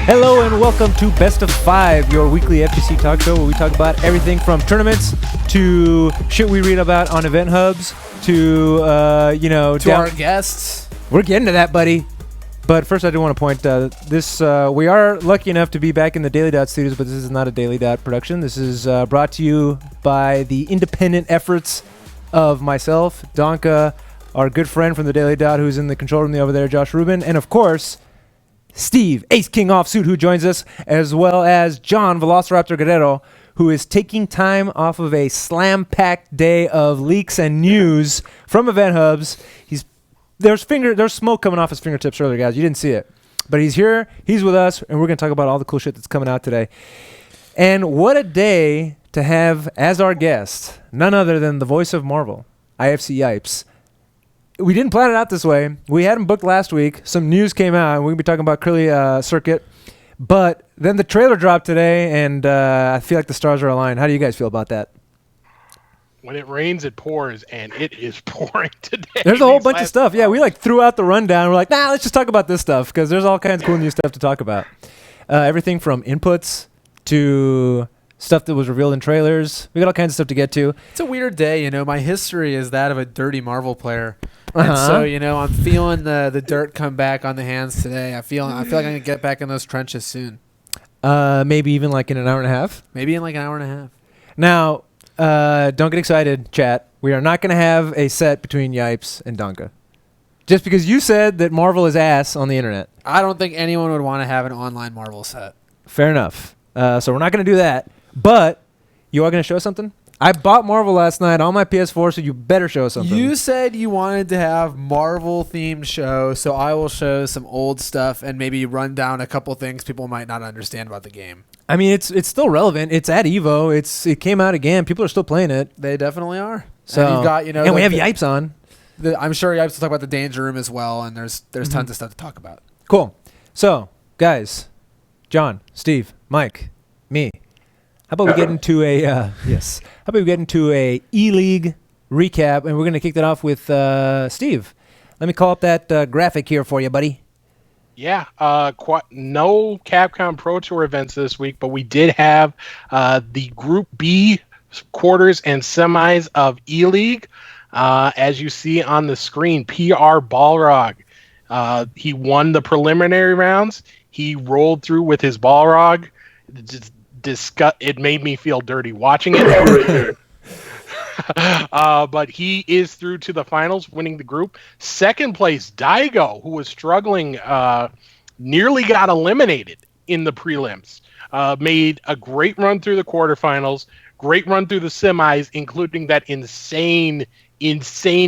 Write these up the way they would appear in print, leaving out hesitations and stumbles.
Hello and welcome to Best of 5, your weekly FGC talk show where we talk about everything from tournaments to shit we read about on event hubs to, to our guests. We're getting to that, buddy. But first I do want to point we are lucky enough to be back in the Daily Dot studios, but this is not a Daily Dot production. This is brought to you by the independent efforts of myself, Donka, our good friend from the Daily Dot who's in the control room over there, Josh Rubin, and of course, Steve, Ace King Offsuit, who joins us, as well as John Velociraptor Guerrero, who is taking time off of a slam-packed day of leaks and news from event hubs. There's smoke coming off his fingertips earlier, guys. You didn't see it. But he's here, he's with us, and we're going to talk about all the cool shit that's coming out today. And what a day to have as our guest, none other than the voice of Marvel, IFC Yipes. We didn't plan it out this way. We had him booked last week. Some news came out, and we're going to be talking about Curly Circuit. But then the trailer dropped today, and I feel like the stars are aligned. How do you guys feel about that? When it rains, it pours, and it is pouring today. There's a whole bunch of stuff. Yeah, we threw out the rundown. We're like, let's just talk about this stuff, because there's all kinds of cool new stuff to talk about. Everything from inputs to stuff that was revealed in trailers. We got all kinds of stuff to get to. It's a weird day, My history is that of a dirty Marvel player. And so, I'm feeling the dirt come back on the hands today. I feel like I'm going to get back in those trenches soon. Maybe even like in an hour and a half? Maybe in like an hour and a half. Now, don't get excited, chat. We are not going to have a set between Yipes and Donka. Just because you said that Marvel is ass on the internet. I don't think anyone would want to have an online Marvel set. Fair enough. So we're not going to do that. But you are going to show something? I bought Marvel last night on my PS4, so you better show something. You said you wanted to have Marvel-themed show, so I will show some old stuff and maybe run down a couple things people might not understand about the game. I mean, it's still relevant. It's at EVO. It came out again. People are still playing it. They definitely are. So and you've got, and we have Yipes on. I'm sure Yipes will talk about the Danger Room as well, and there's tons of stuff to talk about. Cool. So, guys, John, Steve, Mike, me. How about we get into a E-League recap, and we're going to kick that off with Steve. Let me call up that graphic here for you, buddy. Yeah, no Capcom Pro Tour events this week, but we did have the Group B quarters and semis of E-League. As you see on the screen, PR Balrog. He won the preliminary rounds. He rolled through with his Balrog. It made me feel dirty watching it. But he is through to the finals, winning the group. Second place, Daigo, who was struggling, nearly got eliminated in the prelims. Made a great run through the quarterfinals, great run through the semis, including that insane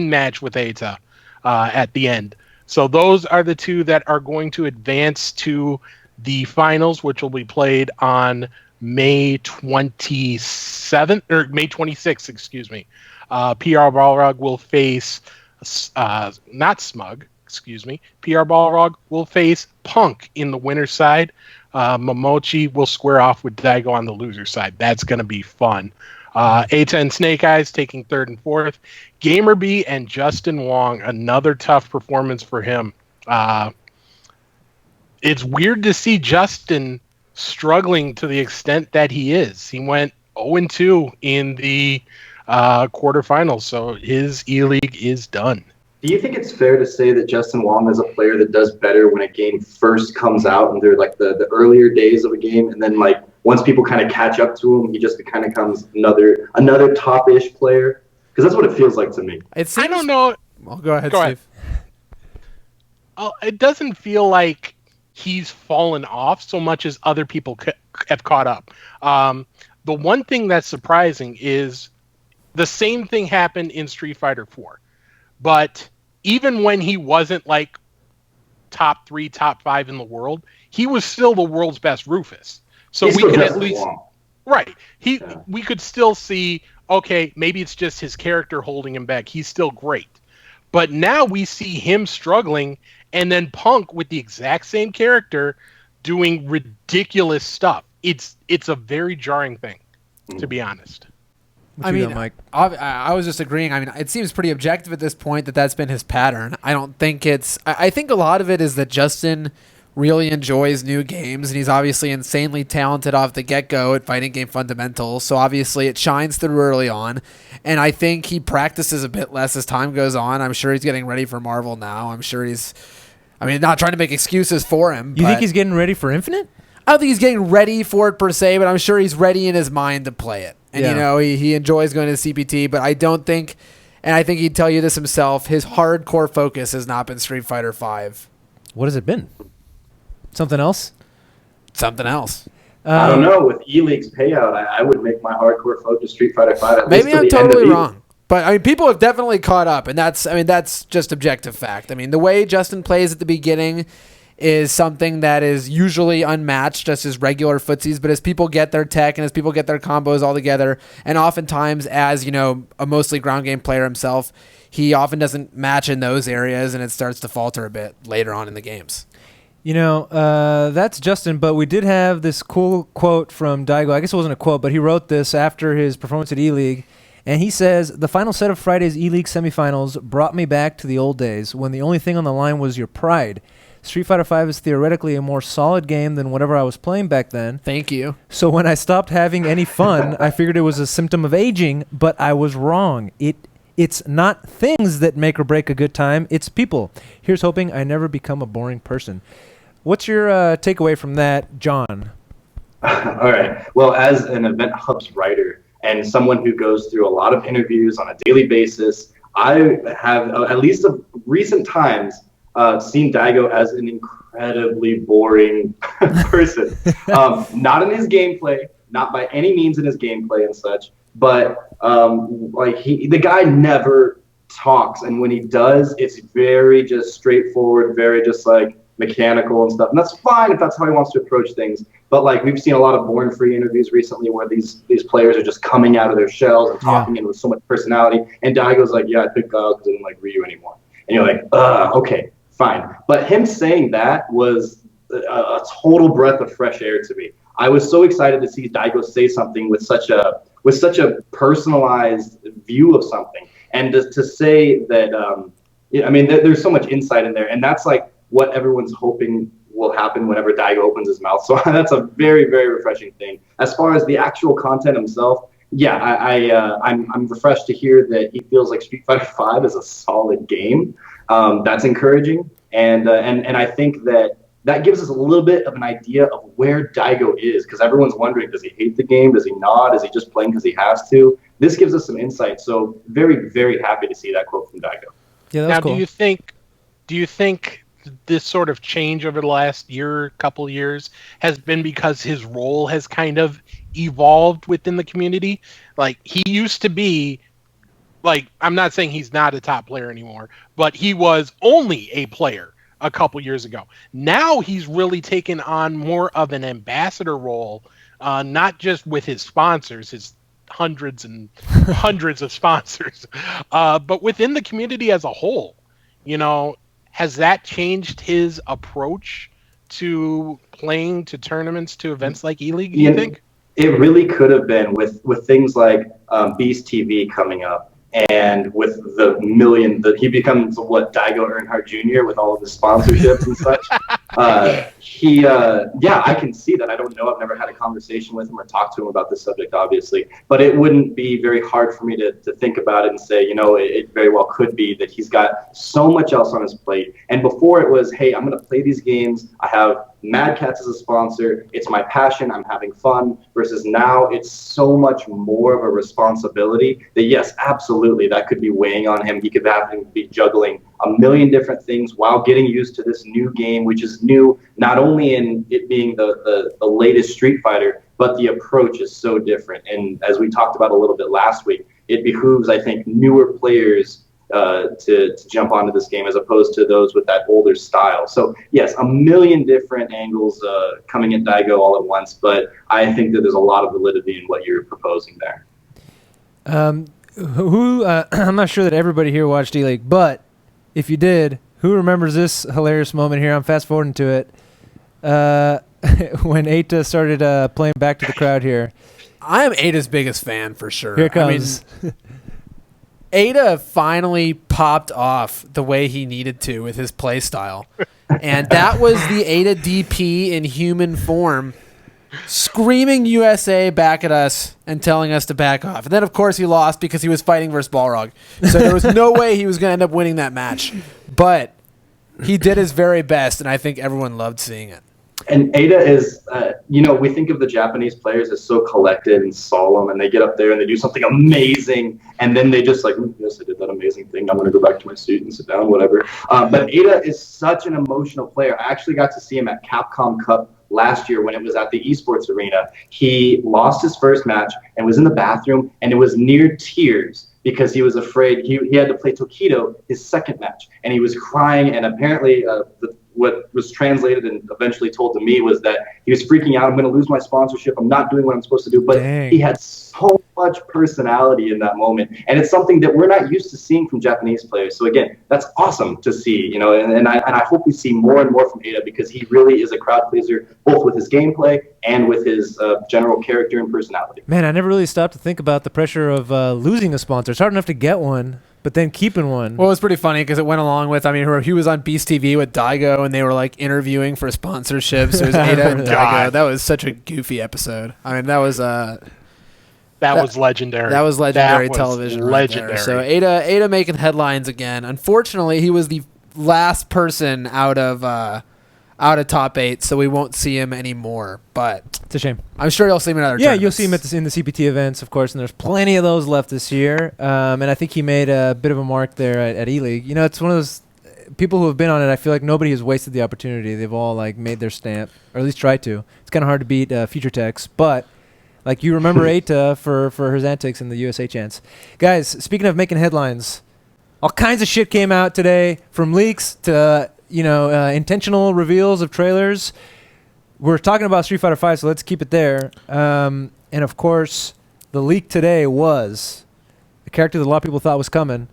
match with Eita at the end. So those are the two that are going to advance to the finals, which will be played on May 26th, excuse me. PR Balrog will face, not Smug, excuse me. PR Balrog will face Punk in the winner's side. Momochi will square off with Daigo on the loser side. That's going to be fun. Eita and Snake Eyes taking third and fourth. Gamer B and Justin Wong, another tough performance for him. It's weird to see Justin struggling to the extent that he is. He went 0-2 in the quarterfinals, so his E-League is done. Do you think it's fair to say that Justin Wong is a player that does better when a game first comes out and they're like the earlier days of a game, and then like once people kind of catch up to him, he just kind of becomes another top-ish player? Because that's what it feels like to me. I don't know. Well, go ahead, Steve. It doesn't feel like he's fallen off so much as other people have caught up. The one thing that's surprising is the same thing happened in Street Fighter 4. But even when he wasn't like top 3, top 5 in the world, he was still the world's best Rufus. So we could at least... Right. We could still see, okay, maybe it's just his character holding him back. He's still great. But now we see him struggling, and then Punk with the exact same character doing ridiculous stuff. It's a very jarring thing, to be honest. I mean, Mike? I was just agreeing. I mean, it seems pretty objective at this point that that's been his pattern. I don't think it's... I think a lot of it is that Justin really enjoys new games, and he's obviously insanely talented off the get-go at fighting game fundamentals, so obviously it shines through early on, and I think he practices a bit less as time goes on. I'm sure he's getting ready for Marvel now. I'm sure not trying to make excuses for him. You think he's getting ready for Infinite? I don't think he's getting ready for it per se, but I'm sure he's ready in his mind to play it. And, he enjoys going to CPT, but I don't think, and I think he'd tell you this himself, his hardcore focus has not been Street Fighter V. What has it been? Something else? Something else. I don't know. With E-League's payout, I would make my hardcore focus Street Fighter V. Maybe I'm totally wrong. But, I mean, people have definitely caught up, and that's just objective fact. I mean, the way Justin plays at the beginning is something that is usually unmatched, just as regular footsies, but as people get their tech and as people get their combos all together, and oftentimes as, a mostly ground game player himself, he often doesn't match in those areas, and it starts to falter a bit later on in the games. That's Justin, but we did have this cool quote from Daigo. I guess it wasn't a quote, but he wrote this after his performance at E-League, and he says, "The final set of Friday's E-League semifinals brought me back to the old days when the only thing on the line was your pride. Street Fighter V is theoretically a more solid game than whatever I was playing back then. Thank you. So when I stopped having any fun, I figured it was a symptom of aging, but I was wrong. It's not things that make or break a good time, it's people. Here's hoping I never become a boring person." What's your takeaway from that, John? All right. Well, as an Event Hubs writer and someone who goes through a lot of interviews on a daily basis, I have, at least of recent times, seen Daigo as an incredibly boring person. Not in his gameplay, not by any means in his gameplay and such, but the guy never talks, and when he does, it's very just straightforward, very just like mechanical and stuff. And that's fine if that's how he wants to approach things. But like we've seen a lot of Born Free interviews recently where these players are just coming out of their shells and talking in with so much personality. And Daigo's like, yeah, I picked Guile because I didn't like Ryu anymore. And you're like, okay, fine. But him saying that was a total breath of fresh air to me. I was so excited to see Daigo say something with such a personalized view of something. And to say that, there's so much insight in there. And that's like what everyone's hoping will happen whenever Daigo opens his mouth. So that's a very, very refreshing thing. As far as the actual content himself, yeah, I'm refreshed to hear that he feels like Street Fighter V is a solid game. That's encouraging. And I think that gives us a little bit of an idea of where Daigo is, because everyone's wondering, does he hate the game? Does he not? Is he just playing because he has to? This gives us some insight. So very, very happy to see that quote from Daigo. Yeah, that's cool. Do you think this sort of change over the last couple years has been because his role has kind of evolved within the community? Like, he used to be, like, I'm not saying he's not a top player anymore, but he was only a player a couple years ago. Now he's really taken on more of an ambassador role, not just with his sponsors, his hundreds and hundreds of sponsors, but within the community as a whole. Has that changed his approach to playing, to tournaments, to events like E-League, do you think? It really could have been with things like Beast TV coming up. And with the he becomes Daigo Earnhardt Jr. with all of his sponsorships and such. I can see that. I don't know. I've never had a conversation with him or talked to him about this subject, obviously. But it wouldn't be very hard for me to think about it and say, it very well could be that he's got so much else on his plate. And before it was, hey, I'm going to play these games. I have Mad Cats as a sponsor. It's my passion. I'm having fun. Versus now, it's so much more of a responsibility that, yes, absolutely, that could be weighing on him. He could have to be juggling a million different things while getting used to this new game, which is new not only in it being the latest Street Fighter, but the approach is so different. And as we talked about a little bit last week, it behooves, I think, newer players to jump onto this game as opposed to those with that older style. So yes, a million different angles coming at Daigo all at once, but I think that there's a lot of validity in what you're proposing there. I'm not sure that everybody here watched E-League, but if you did, who remembers this hilarious moment here? I'm fast forwarding to it. When Eita started playing back to the crowd here. I am Ada's biggest fan for sure. Here it comes. I mean, Ada finally popped off the way he needed to with his play style. And that was the Ada DP in human form, screaming USA back at us and telling us to back off. And then, of course, he lost because he was fighting versus Balrog. So there was no way he was going to end up winning that match. But he did his very best, and I think everyone loved seeing it. And Ada is, we think of the Japanese players as so collected and solemn, and they get up there and they do something amazing, and then they just like, yes, I did that amazing thing. I'm going to go back to my seat and sit down, whatever. But Ada is such an emotional player. I actually got to see him at Capcom Cup last year when it was at the esports arena. He lost his first match and was in the bathroom, and it was near tears because he was afraid he had to play Tokido his second match, and he was crying, and apparently what was translated and eventually told to me was that he was freaking out. I'm going to lose my sponsorship. I'm not doing what I'm supposed to do. But Dang. He had so much personality in that moment. And it's something that we're not used to seeing from Japanese players. So again, that's awesome to see, and I hope we see more and more from Ada, because he really is a crowd pleaser, both with his gameplay and with his general character and personality. Man, I never really stopped to think about the pressure of losing a sponsor. It's hard enough to get one, but then keeping one. Well, it was pretty funny because it went along with, he was on Beast TV with Daigo, and they were like interviewing for sponsorships. So it was Ada and Daigo. God. That was such a goofy episode. That was legendary. That was legendary That was television. legendary. Right there. So Ada making headlines again. Unfortunately, he was the last person out of top 8, so we won't see him anymore. But It's a shame. I'm sure you'll see him in other Yeah, tournaments. you'll see him in the CPT events, of course, and there's plenty of those left this year. And I think he made a bit of a mark there at E-League. It's one of those people who have been on it. I feel like nobody has wasted the opportunity. They've all made their stamp, or at least tried to. It's kind of hard to beat Future Techs, but you remember Eita for his antics in the USA chance. Guys, speaking of making headlines, all kinds of shit came out today, from leaks to intentional reveals of trailers. We're talking about Street Fighter V, so let's keep it there. And of course, the leak today was a character that a lot of people thought was coming.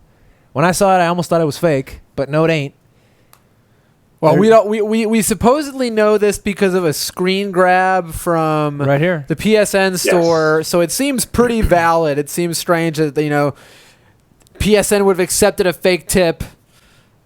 When I saw it, I almost thought it was fake, but no, it ain't. Well, we supposedly know this because of a screen grab from Right here. the PSN store. So it seems pretty valid. It seems strange that PSN would have accepted a fake tip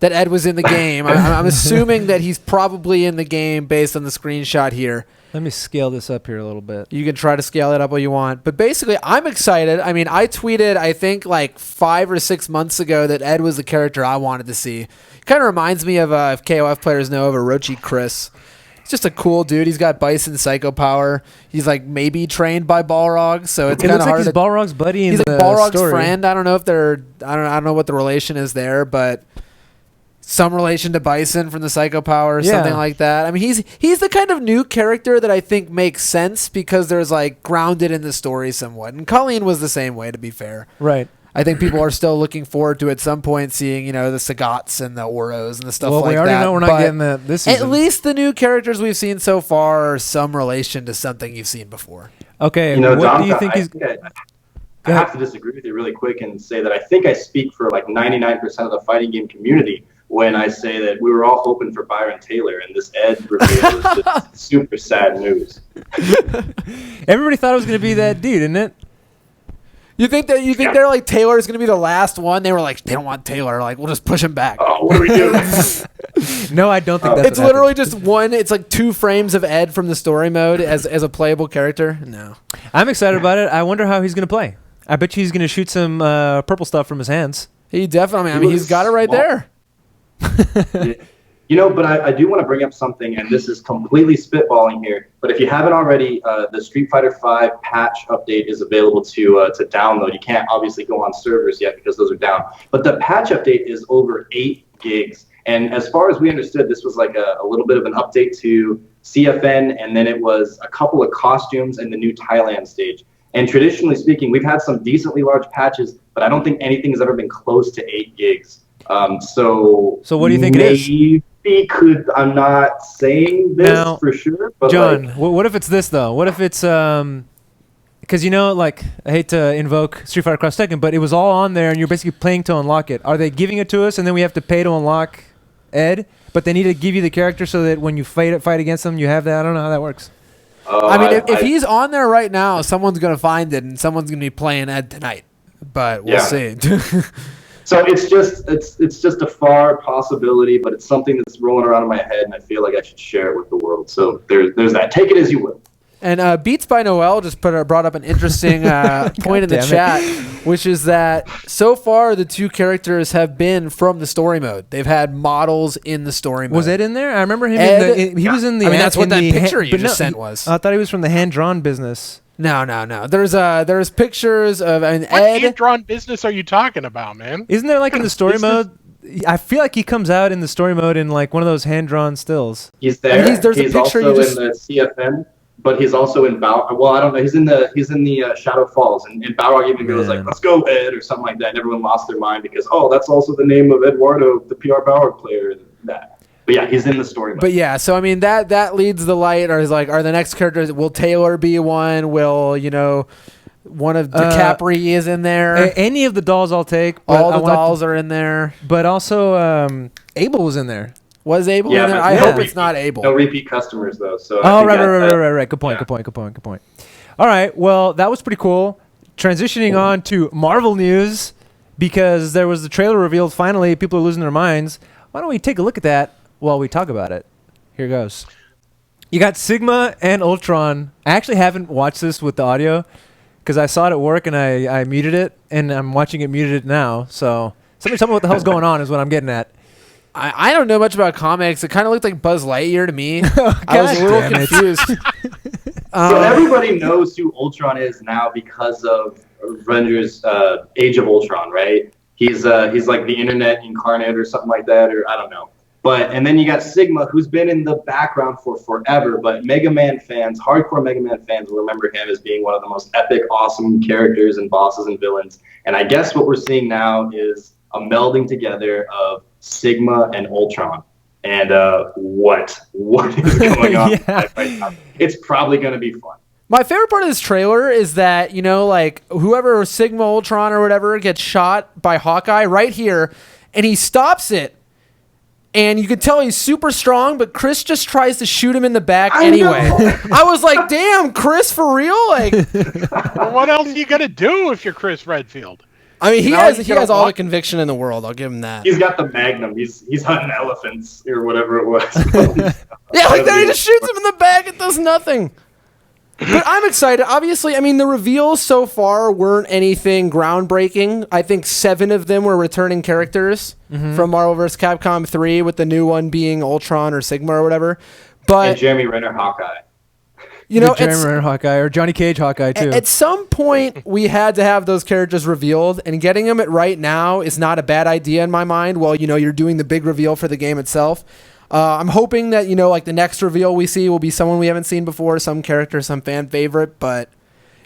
that Ed was in the game. I'm assuming that he's probably in the game based on the screenshot here. Let me scale this up here a little bit. You can try to scale it up all you want. But basically, I'm excited. I tweeted, I think, 5 or 6 months ago that Ed was the character I wanted to see. Kind of reminds me of, if KOF players know, of Orochi Chris. He's just a cool dude. He's got Bison Psycho Power. He's maybe trained by Balrog, so it's kind of hard. He's Balrog's buddy in he's the Balrog's story. friend. I don't know if I don't know what the relation is there, but some relation to Bison from the Psycho Power or something like that. He's the kind of new character that I think makes sense because there's grounded in the story somewhat. And Colleen was the same way, to be fair. Right. I think people are still looking forward to at some point seeing, the Sagats and the Oros and the stuff like that. Well, we already know we're not getting that this season. At least the new characters we've seen so far are some relation to something you've seen before. Okay, what do you think he's... I have to disagree with you really quick and say that I think I speak for 99% of the fighting game community when I say that we were all hoping for Byron Taylor, and this Ed reveal is just super sad news. Everybody thought it was going to be that dude, isn't it? You think they're Taylor's going to be the last one? They were they don't want Taylor. We'll just push him back. Oh, what are we doing? No, I don't think that's It's literally just one. It's 2 frames of Ed from the story mode as a playable character. No. I'm excited about it. I wonder how he's going to play. I bet you he's going to shoot some purple stuff from his hands. He definitely, he's got it right there. But I do want to bring up something, and this is completely spitballing here, but if you haven't already, the Street Fighter V patch update is available to download. You can't obviously go on servers yet because those are down, but the patch update is over 8 gigs. And as far as we understood, this was a little bit of an update to CFN, and then it was a couple of costumes and the new Thailand stage. And traditionally speaking, we've had some decently large patches, but I don't think anything has ever been close to 8 gigs. So what do you think it is? I'm not saying this now, for sure, but John, what if it's this though? What if it's because I hate to invoke Street Fighter Cross Tekken, but it was all on there, and you're basically paying to unlock it. Are they giving it to us, and then we have to pay to unlock Ed? But they need to give you the character so that when you fight against them, you have that. I don't know how that works. If he's on there right now, someone's gonna find it, and someone's gonna be playing Ed tonight. but we'll see. So it's just a far possibility, but it's something that's rolling around in my head, and I feel like I should share it with the world. So there's that. Take it as you will. And Beats by Noel just brought up an interesting point in the chat, which is that so far the 2 characters have been from the story mode. They've had models in the story mode. Was Ed in there? I remember him. He was in the. I mean, that's what that picture you just sent was. I thought he was from the hand-drawn business. No. There's pictures of What Ed. hand-drawn business are you talking about, man? Isn't there like in the story mode? I feel like he comes out in the story mode in like one of those hand-drawn stills. He's there. I mean, there's a picture also in the CFN. But he's also in Balrog. Well, I don't know. He's in the Shadow Falls, and Balrog even goes like, "Let's go, Ed," or something like that. And everyone lost their mind because that's also the name of Eduardo, the PR Balrog player. But yeah, he's in the story mode. But yeah, so I mean that leads the light. Or is like, are the next characters? Will Taylor be one? Will one of DiCaprio is in there? Any of the dolls I'll take. All the dolls are in there. But also Abel was in there. Was Abel in there? I hope it's not Abel. No repeat customers though. So right. Good point. All right. Well, that was pretty cool. Transitioning on to Marvel news, because there was the trailer revealed. Finally, people are losing their minds. Why don't we take a look at that while we talk about it? Here goes. You got Sigma and Ultron. I actually haven't watched this with the audio because I saw it at work and I muted it, and I'm watching it muted now. So somebody tell me what the hell's going on is what I'm getting at. I don't know much about comics. It kind of looked like Buzz Lightyear to me. I was a little confused. So everybody knows who Ultron is now because of Avengers Age of Ultron, right? He's like the internet incarnate or something like that, or I don't know. And then you got Sigma, who's been in the background for forever, but Mega Man fans, hardcore Mega Man fans, will remember him as being one of the most epic, awesome characters and bosses and villains. And I guess what we're seeing now is a melding together of Sigma and Ultron. And what is going on right now? It's probably going to be fun. My favorite part of this trailer is that, like whoever Sigma Ultron or whatever gets shot by Hawkeye right here, and he stops it. And you could tell he's super strong, but Chris just tries to shoot him in the back anyway. I was like, damn, Chris, for real? Like, well, what else are you going to do if you're Chris Redfield? I mean, he has all the conviction in the world. I'll give him that. He's got the Magnum. He's hunting elephants or whatever it was. Yeah, like that. He just shoots him in the back. It does nothing. But I'm excited. Obviously, I mean, the reveals so far weren't anything groundbreaking. I think 7 of them were returning characters from Marvel vs. Capcom 3, with the new one being Ultron or Sigma or whatever. But and Jeremy Renner Hawkeye. Jeremy Renner Hawkeye or Johnny Cage Hawkeye too. At some point, we had to have those characters revealed, and getting them right now is not a bad idea in my mind. Well, you're doing the big reveal for the game itself. I'm hoping that, like the next reveal we see will be someone we haven't seen before, some character, some fan favorite. But,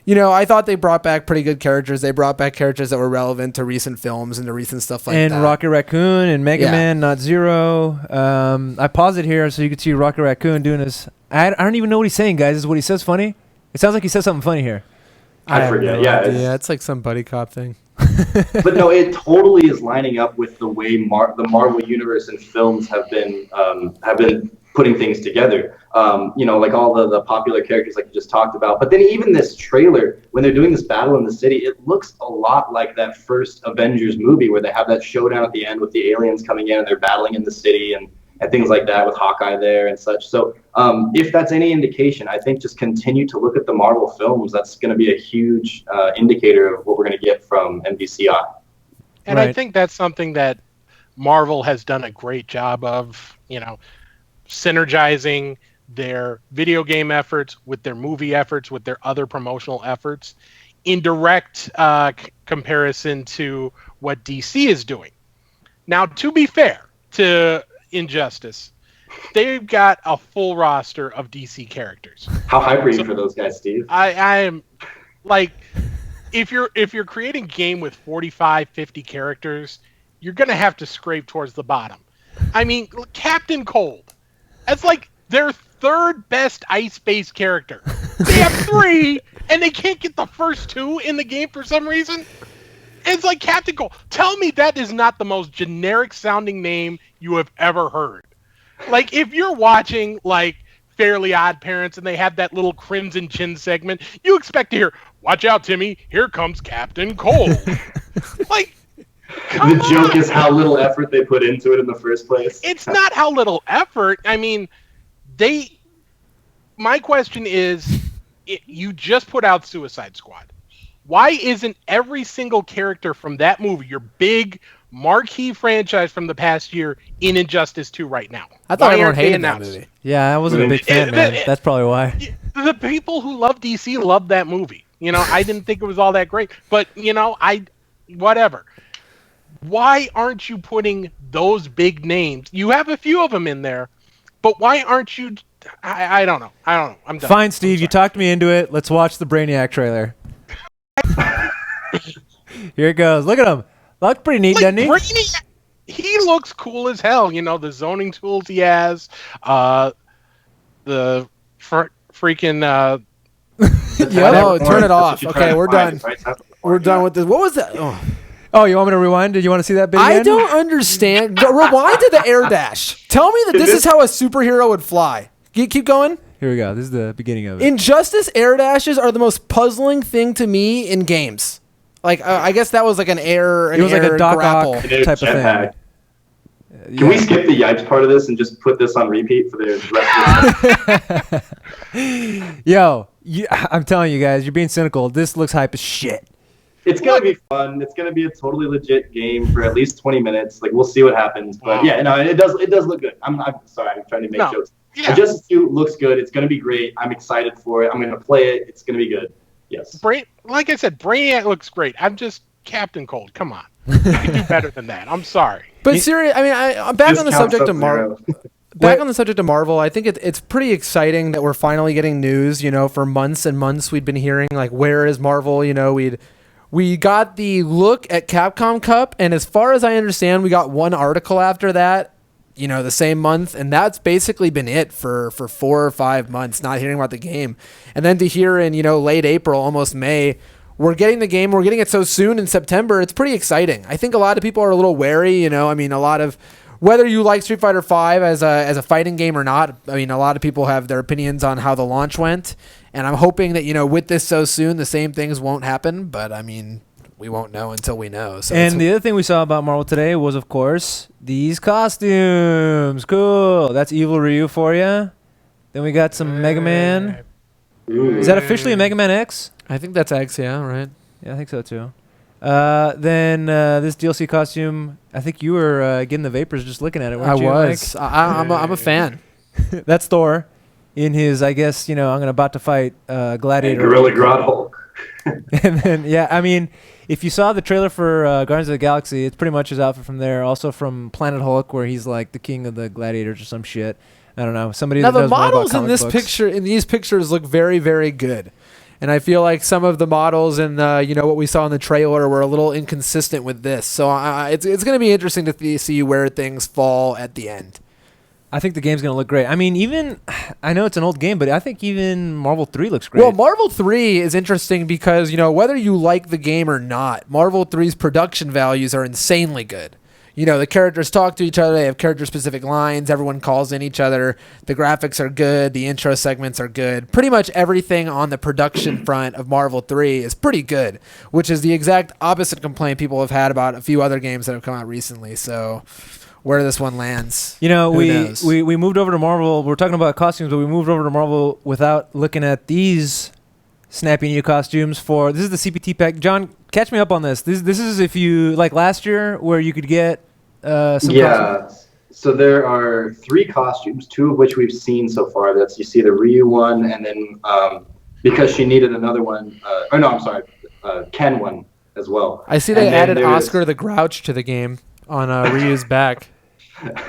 I thought they brought back pretty good characters. They brought back characters that were relevant to recent films and to recent stuff like that. And Rocket Raccoon and Mega Man, Not Zero. I paused it here so you could see Rocket Raccoon doing his... I don't even know what he's saying, guys. Is what he says funny? It sounds like he says something funny here. I forget. Yeah, it's like some buddy cop thing. But no, it totally is lining up with the way the Marvel universe and films have been putting things together. Like all the popular characters like you just talked about. But then even this trailer, when they're doing this battle in the city, it looks a lot like that first Avengers movie where they have that showdown at the end with the aliens coming in and they're battling in the city and things like that with Hawkeye there and such. So if that's any indication, I think just continue to look at the Marvel films. That's going to be a huge indicator of what we're going to get from MVCI. And I think that's something that Marvel has done a great job of, synergizing their video game efforts with their movie efforts, with their other promotional efforts, in direct comparison to what DC is doing. Now, to be fair to Injustice, they've got a full roster of DC characters. How hype are you for those guys, Steve? I am like, if you're creating a game with 45, 50 characters, you're gonna have to scrape towards the bottom. I mean, Captain Cold, that's like their 3rd best ice-based character. They have 3, and they can't get the first 2 in the game for some reason. It's like Captain Cold. Tell me that is not the most generic sounding name you have ever heard. Like, if you're watching like Fairly Odd Parents and they have that little Crimson Chin segment, you expect to hear, "Watch out, Timmy, here comes Captain Cold." Like, the joke is how little effort they put into it in the first place. It's not how little effort. I mean, my question is, you just put out Suicide Squad. Why isn't every single character from that movie, your big marquee franchise from the past year, in Injustice 2 right now? I thought Why everyone aren't they hated that announced? movie. Yeah, I wasn't a big fan, man. That's probably why. The people who love DC love that movie. You know, I didn't think it was all that great, but you know, whatever. Why aren't you putting those big names? You have a few of them in there, but why aren't you? I don't know. I'm done. Fine, Steve. You talked me into it. Let's watch the Brainiac trailer. Here it goes. Look at him. Look pretty neat, doesn't he? Brainiac, he looks cool as hell. You know, the zoning tools he has, the freaking. No, turn it off. Okay, we're done. We're done with this. What was that? Oh, you want me to rewind? Did you want to see that bit I again? don't understand. Rewind to the air dash. Tell me that this is how a superhero would fly. Keep going. Here we go. This is the beginning of it. Injustice air dashes are the most puzzling thing to me in games. Like, I guess that was like an air. It was like a Doc grapple Ock type of thing. Can we skip the Yipes part of this and just put this on repeat for the rest of the Yo, I'm telling you guys, you're being cynical. This looks hype as shit. It's going to be fun. It's going to be a totally legit game for at least 20 minutes. Like, we'll see what happens. But, yeah, no, it does look good. I'm sorry. I'm trying to make jokes. Yeah. Injustice 2 looks good. It's going to be great. I'm excited for it. I'm going to play it. It's going to be good. Yes. Like I said, Brainiac looks great. I'm just Captain Cold. Come on. You can do better than that. I'm sorry. But seriously, I mean, I'm back on the subject of Marvel. Back on the subject of Marvel, I think it's pretty exciting that we're finally getting news. You know, for months and months we'd been hearing, like, where is Marvel? You know, we got the look at Capcom Cup, and as far as I understand, we got one article after that, you know, the same month, and that's basically been it for 4 or 5 months, not hearing about the game. And then to hear in, you know, late April, almost May, we're getting the game, we're getting it so soon in September, it's pretty exciting. I think a lot of people are a little wary, you know, I mean, whether you like Street Fighter V as a fighting game or not, I mean, a lot of people have their opinions on how the launch went, and I'm hoping that, you know, with this so soon, the same things won't happen, but I mean, we won't know until we know. So and the other thing we saw about Marvel today was, of course, these costumes. Cool. That's Evil Ryu for you. Then we got some Mega Man. Ooh. Is that officially a Mega Man X? I think that's X, yeah, right? Yeah, I think so too. Then this DLC costume, I think you were getting the vapors just looking at it, weren't you, was. I'm a fan. Mike? That's Thor in his, I guess, you know, I'm about to fight Gladiator. Gorilla Grodd Hulk. And then, yeah, I mean, if you saw the trailer for Guardians of the Galaxy, it's pretty much his outfit from there. Also from Planet Hulk, where he's like the king of the gladiators or some shit. I don't know. Somebody Now that the knows more about models in comic this books. picture, in these pictures, look very, very good. And I feel like some of the models and you know, what we saw in the trailer were a little inconsistent with this. So it's going to be interesting to see where things fall at the end. I think the game's going to look great. I mean, even, I know it's an old game, but I think even Marvel 3 looks great. Well, Marvel 3 is interesting because, you know, whether you like the game or not, Marvel 3's production values are insanely good. You know, the characters talk to each other. They have character-specific lines. Everyone calls in each other. The graphics are good. The intro segments are good. Pretty much everything on the production front of Marvel 3 is pretty good, which is the exact opposite complaint people have had about a few other games that have come out recently. So where this one lands, you know, who knows? we moved over to Marvel. We're talking about costumes, but we moved over to Marvel without looking at these snappy new costumes for, this is the CPT pack. John, catch me up on this. This is if you, like last year, where you could get some costumes. So there are 3 costumes, 2 of which we've seen so far. That's, you see the Ryu one, and then because she needed another one, Ken one as well. I see they added Oscar the Grouch to the game on Ryu's back.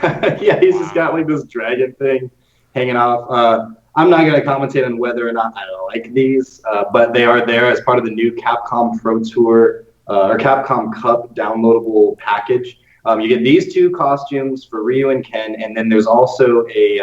Yeah, he's just got like this dragon thing hanging off. I'm not going to commentate on whether or not I like these, but they are there as part of the new Capcom Pro Tour or Capcom Cup downloadable package. You get these 2 costumes for Ryu and Ken, and then there's also a,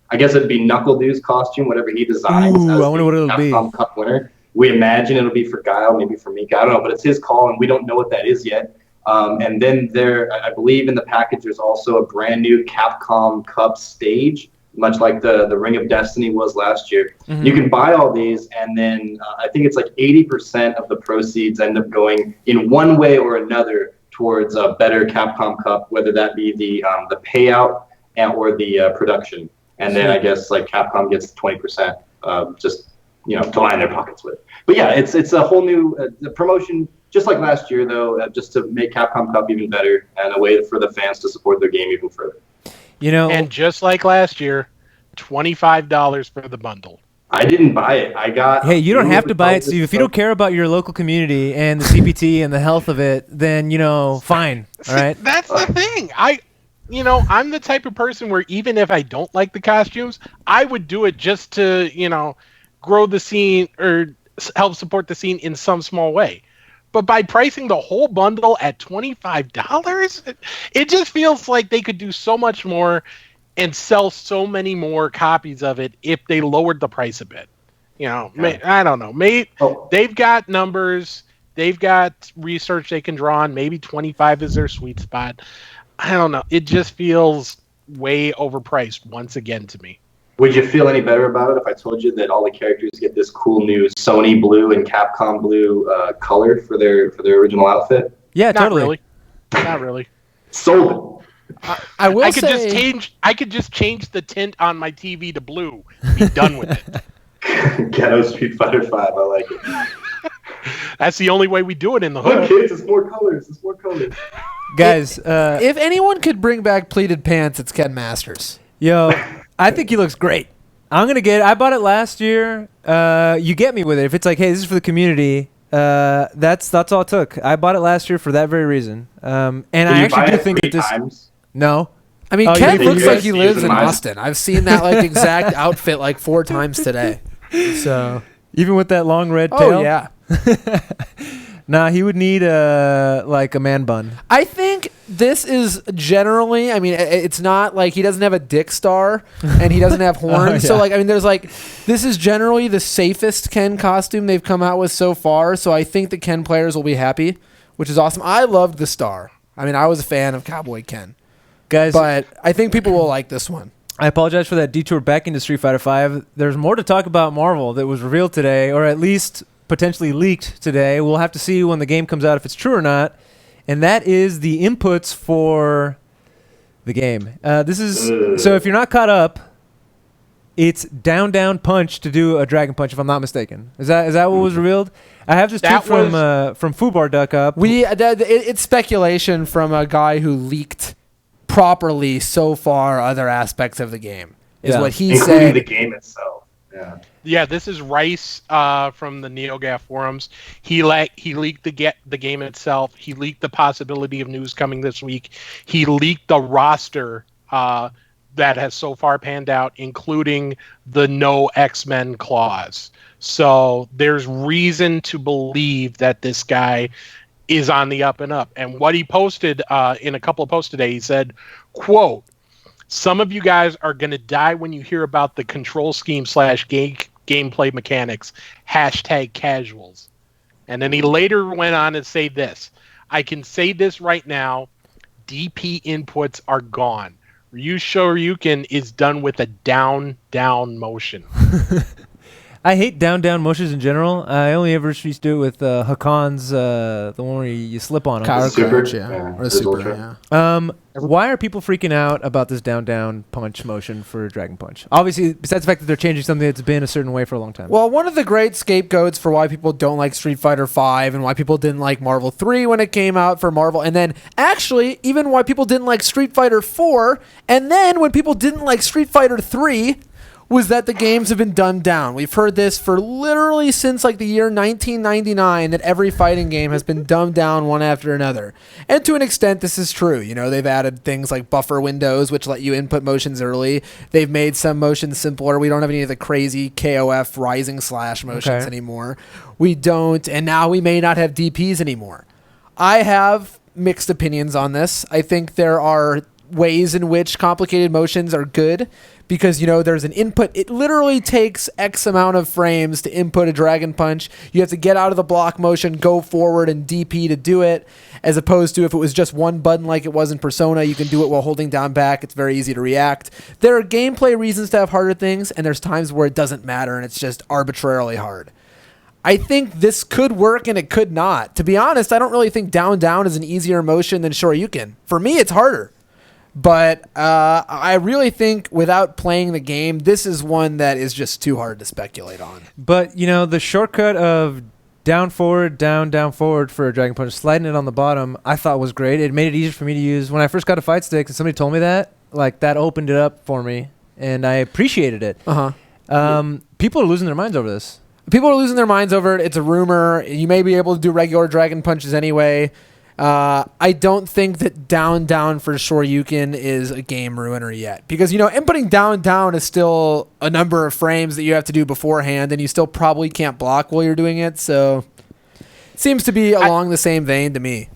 I guess it'd be Knuckle Dew's costume, whatever he designs. Ooh, I wonder what it'll be. Capcom Cup winner. We imagine it'll be for Guile, maybe for Mika. I don't know, but it's his call, and we don't know what that is yet. And then there, I believe in the package, there's also a brand new Capcom Cup stage much like the Ring of Destiny was last year. Mm-hmm. You can buy all these, and then I think it's like 80% of the proceeds end up going in one way or another towards a better Capcom Cup, whether that be the payout or the production. And then I guess like Capcom gets 20%, just to line their pockets with. But yeah, it's a whole new the promotion, just like last year though, just to make Capcom Cup even better and a way for the fans to support their game even further. And just like last year, $25 for the bundle. I didn't buy it. I got. Hey, you don't have to buy it, Steve. If you don't care about your local community and the CPT and the health of it, then fine. All right. That's the thing. I'm the type of person where even if I don't like the costumes, I would do it just to grow the scene or help support the scene in some small way. But by pricing the whole bundle at $25, it just feels like they could do so much more and sell so many more copies of it if they lowered the price a bit. I don't know. They've got numbers. They've got research they can draw on. Maybe 25 is their sweet spot. I don't know. It just feels way overpriced once again to me. Would you feel any better about it if I told you that all the characters get this cool new Sony blue and Capcom blue color for their original outfit? Yeah, Not totally. Really. Not really. Sold it. I will say I could just change the tint on my TV to blue. Be done with it. Ghetto Street Fighter 5. I like it. That's the only way we do it in the hood. Look, kids, it's more colors. Guys, if anyone could bring back pleated pants, it's Ken Masters. yo, I think he looks great. I'm going to get it. I bought it last year. You get me with it. If it's like, hey, this is for the community, that's all it took. I bought it last year for that very reason. And I actually do think that this... times? No. I mean, Oh, Ken you looks like he guys lives use in mine? Austin. I've seen that exact outfit 4 times today. So, Even with that long red tail? oh yeah. Nah, he would need a man bun. I think this is generally, it's not like he doesn't have a dick star and he doesn't have horns. yeah. So there's this is generally the safest Ken costume they've come out with so far. So I think the Ken players will be happy, which is awesome. I loved the star. I was a fan of Cowboy Ken. Guys, But I think people will like this one. I apologize for that detour back into Street Fighter V. There's more to talk about Marvel that was revealed today, or at least potentially leaked today. We'll have to see when the game comes out if it's true or not. And that is the inputs for the game. This is so if you're not caught up, it's down punch to do a dragon punch, if I'm not mistaken. Is that what was revealed? I have this tweet from Fubar Duck up. It's speculation from a guy who leaked properly so far other aspects of the game is what he including said. the game itself. Yeah. Yeah, this is Rice from the NeoGaf forums. He leaked the game itself. He leaked the possibility of news coming this week. He leaked the roster that has so far panned out, including the no X-Men clause. So there's reason to believe that this guy is on the up and up. And what he posted in a couple of posts today, he said, quote, "Some of you guys are going to die when you hear about the control scheme / gameplay mechanics, #casuals." And then he later went on to say this, "I can say this right now, DP inputs are gone. Ryu Shoryuken is done with a down motion." I hate down motions in general. I only ever used to do it with Hakan's, the one where you slip on him. Power Super, Crouch, yeah. Or a super, Ultra. Why are people freaking out about this down punch motion for Dragon Punch? Obviously, besides the fact that they're changing something that's been a certain way for a long time. Well, one of the great scapegoats for why people don't like Street Fighter V and why people didn't like Marvel 3 when it came out for Marvel, and then actually even why people didn't like Street Fighter 4, and then when people didn't like Street Fighter 3, was that the games have been dumbed down. We've heard this for literally since the year 1999 that every fighting game has been dumbed down one after another. And to an extent, this is true. They've added things like buffer windows, which let you input motions early. They've made some motions simpler. We don't have any of the crazy KOF rising slash motions anymore. We don't, and now we may not have DPs anymore. I have mixed opinions on this. I think there are ways in which complicated motions are good because, there's an input. It literally takes X amount of frames to input a Dragon Punch. You have to get out of the block motion, go forward, and DP to do it, as opposed to if it was just one button like it was in Persona, you can do it while holding down back. It's very easy to react. There are gameplay reasons to have harder things, and there's times where it doesn't matter and it's just arbitrarily hard. I think this could work and it could not. To be honest, I don't really think down is an easier motion than Shoryuken. For me, it's harder. But I really think without playing the game, this is one that is just too hard to speculate on. But, the shortcut of down, forward, down, forward for a Dragon Punch, sliding it on the bottom, I thought was great. It made it easier for me to use. When I first got a fight stick and somebody told me that, that opened it up for me, and I appreciated it. People are losing their minds over this. People are losing their minds over it. It's a rumor. You may be able to do regular Dragon Punches anyway. I don't think that down for Shoryuken is a game ruiner yet. Because, inputting down is still a number of frames that you have to do beforehand, and you still probably can't block while you're doing it. So it seems to be along the same vein to me.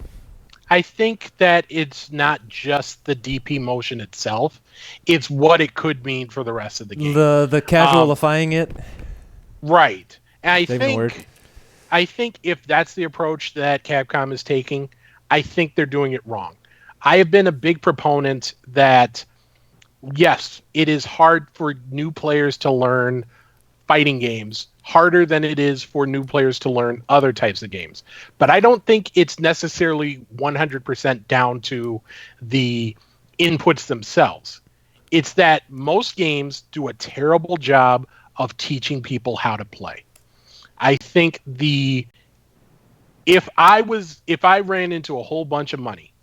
I think that it's not just the DP motion itself. It's what it could mean for the rest of the game. The casualifying it. Right. And I think if that's the approach that Capcom is taking, I think they're doing it wrong. I have been a big proponent that, yes, it is hard for new players to learn fighting games, harder than it is for new players to learn other types of games. But I don't think it's necessarily 100% down to the inputs themselves. It's that most games do a terrible job of teaching people how to play. I think if I ran into a whole bunch of money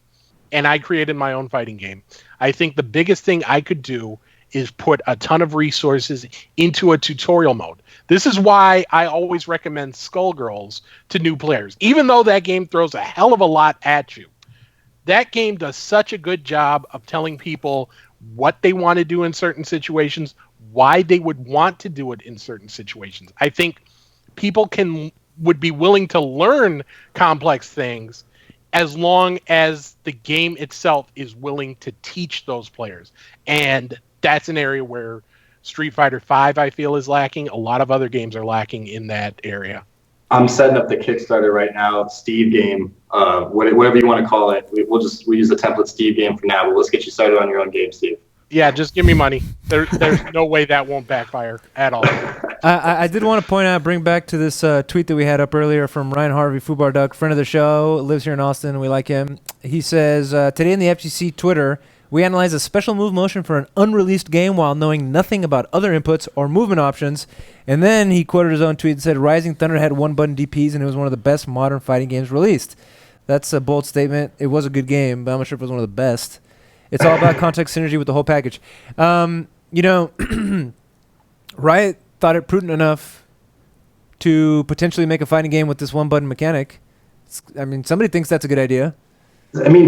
and I created my own fighting game, I think the biggest thing I could do is put a ton of resources into a tutorial mode. This is why I always recommend Skullgirls to new players. Even though that game throws a hell of a lot at you, that game does such a good job of telling people what they want to do in certain situations, why they would want to do it in certain situations. I think people would be willing to learn complex things as long as the game itself is willing to teach those players. And that's an area where Street Fighter V, I feel, is lacking. A lot of other games are lacking in that area. I'm setting up the Kickstarter right now, Steve game, whatever you want to call it. We use the template Steve game for now, but let's get you started on your own game, Steve. Yeah, just give me money. There's no way that won't backfire at all. I did want to bring back to this tweet that we had up earlier from Ryan Harvey, Foobar Duck, friend of the show, lives here in Austin. We like him. He says, today in the FGC Twitter, we analyzed a special move motion for an unreleased game while knowing nothing about other inputs or movement options. And then he quoted his own tweet and said, Rising Thunder had one-button DPs and it was one of the best modern fighting games released. That's a bold statement. It was a good game, but I'm not sure if it was one of the best. It's all about context synergy with the whole package. Riot thought it prudent enough to potentially make a fighting game with this one-button mechanic. Somebody thinks that's a good idea.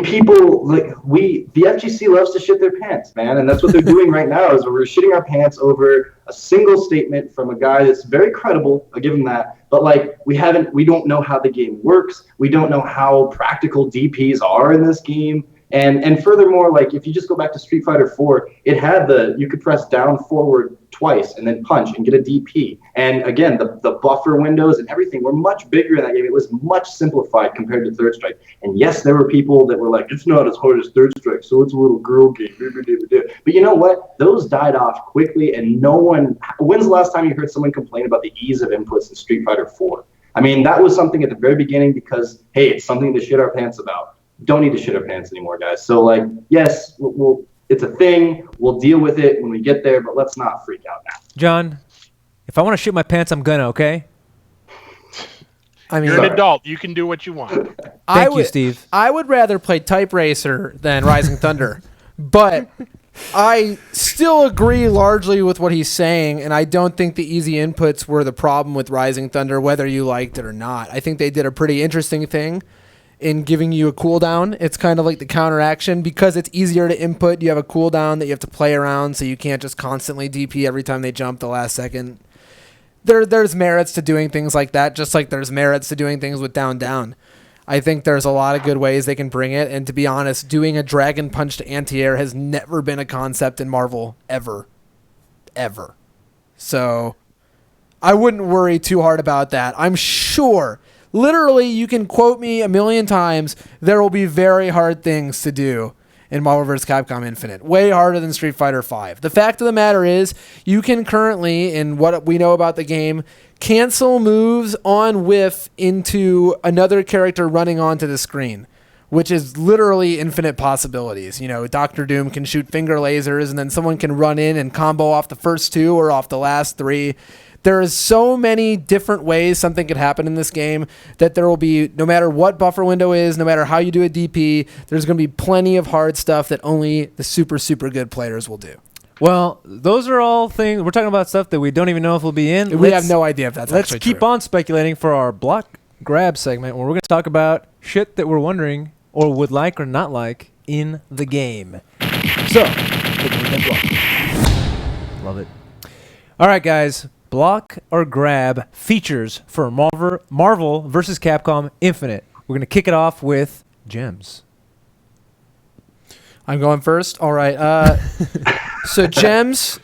People the FGC loves to shit their pants, man, and that's what they're doing right now. Is we're shitting our pants over a single statement from a guy that's very credible. I'll give him that, but we don't know how the game works. We don't know how practical DPs are in this game. And furthermore, if you just go back to Street Fighter 4, it had you could press down forward twice and then punch and get a DP. And again, the buffer windows and everything were much bigger in that game. It was much simplified compared to Third Strike. And yes, there were people that were like, it's not as hard as Third Strike, so it's a little girl game. But you know what? Those died off quickly, and when's the last time you heard someone complain about the ease of inputs in Street Fighter 4? That was something at the very beginning because, hey, it's something to shit our pants about. Don't need to shit our pants anymore, guys. So, yes, it's a thing. We'll deal with it when we get there, but let's not freak out now. John, if I want to shit my pants, I'm gonna, okay? You're an adult. You can do what you want. Thank you, Steve. I would rather play Type Racer than Rising Thunder, but I still agree largely with what he's saying, and I don't think the easy inputs were the problem with Rising Thunder, whether you liked it or not. I think they did a pretty interesting thing in giving you a cooldown. It's kind of like the counteraction. Because it's easier to input, you have a cooldown that you have to play around, so you can't just constantly DP every time they jump the last second. There's merits to doing things like that, just like there's merits to doing things with down. I think there's a lot of good ways they can bring it. And to be honest, doing a Dragon Punch to anti-air has never been a concept in Marvel ever. Ever. So I wouldn't worry too hard about that. I'm sure, literally, you can quote me a million times, there will be very hard things to do in Marvel vs. Capcom Infinite. Way harder than Street Fighter V. The fact of the matter is, you can currently, in what we know about the game, cancel moves on whiff into another character running onto the screen, which is literally infinite possibilities. You know, Dr. Doom can shoot finger lasers, and then someone can run in and combo off the first two or off the last three. There is so many different ways something could happen in this game that there will be, no matter what buffer window is, no matter how you do a DP, there's going to be plenty of hard stuff that only the super, super good players will do. Well, those are all things. We're talking about stuff that we don't even know if will be in. We have no idea if that's Let's actually keep true. on speculating for our block grab segment, where we're going to talk about shit that we're wondering or would like or not like in the game. So, take a look at block. Love it. All right, guys. Block or grab features for Marvel vs. Capcom Infinite. We're going to kick it off with gems. I'm going first. All right. So gems,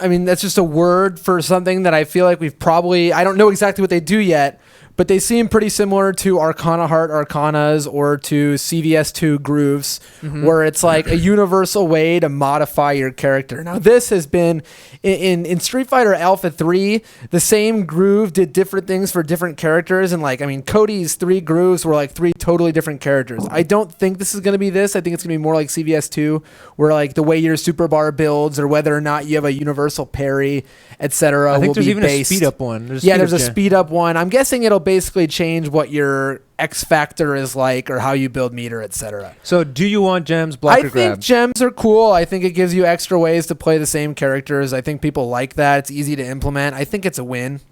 I mean, that's just a word for something that I feel like I don't know exactly what they do yet, but they seem pretty similar to Arcana Heart Arcanas or to CVS2 Grooves, where it's like a universal way to modify your character. Now, this has been, in Street Fighter Alpha 3, the same groove did different things for different characters, and Cody's 3 grooves were like 3 totally different characters. I don't think this is going to be this. I think it's going to be more like CVS2, where the way your super bar builds or whether or not you have a universal parry, etc. I think there's even based. a speed up one. There's a speed up one. I'm guessing it'll basically change what your X factor is like or how you build meter, etc. So do you want gems, block, or I grab? think gems are cool. I think it gives you extra ways to play the same characters. I think people like that. It's easy to implement. I think it's a win.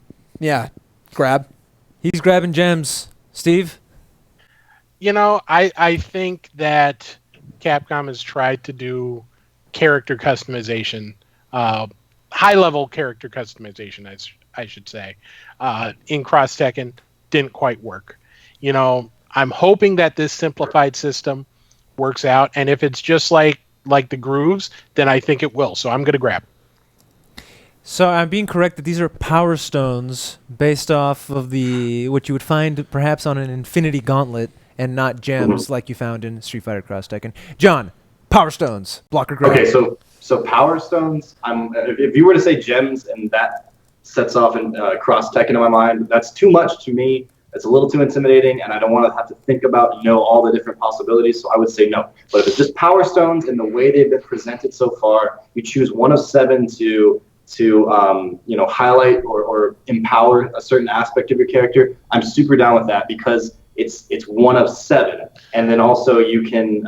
Yeah, grab. He's grabbing gems. Steve? You know, I think that Capcom has tried to do character customization, high-level character customization, I should say, in Cross Tekken. Didn't quite work. You know, I'm hoping that this simplified system works out, and if it's just like the grooves, then I think it will. So I'm going to grab. So I'm being correct that these are power stones based off of what you would find perhaps on an Infinity Gauntlet and not gems like you found in Street Fighter Cross Tekken. John, power stones, block or grab. Okay, so power stones. If you were to say gems and that sets off in Cross Tekken in my mind, that's too much to me. It's a little too intimidating, and I don't want to have to think about all the different possibilities. So I would say no. But if it's just power stones and the way they've been presented so far, you choose one of 7 to highlight or empower a certain aspect of your character. I'm super down with that because it's one of 7, and then also you can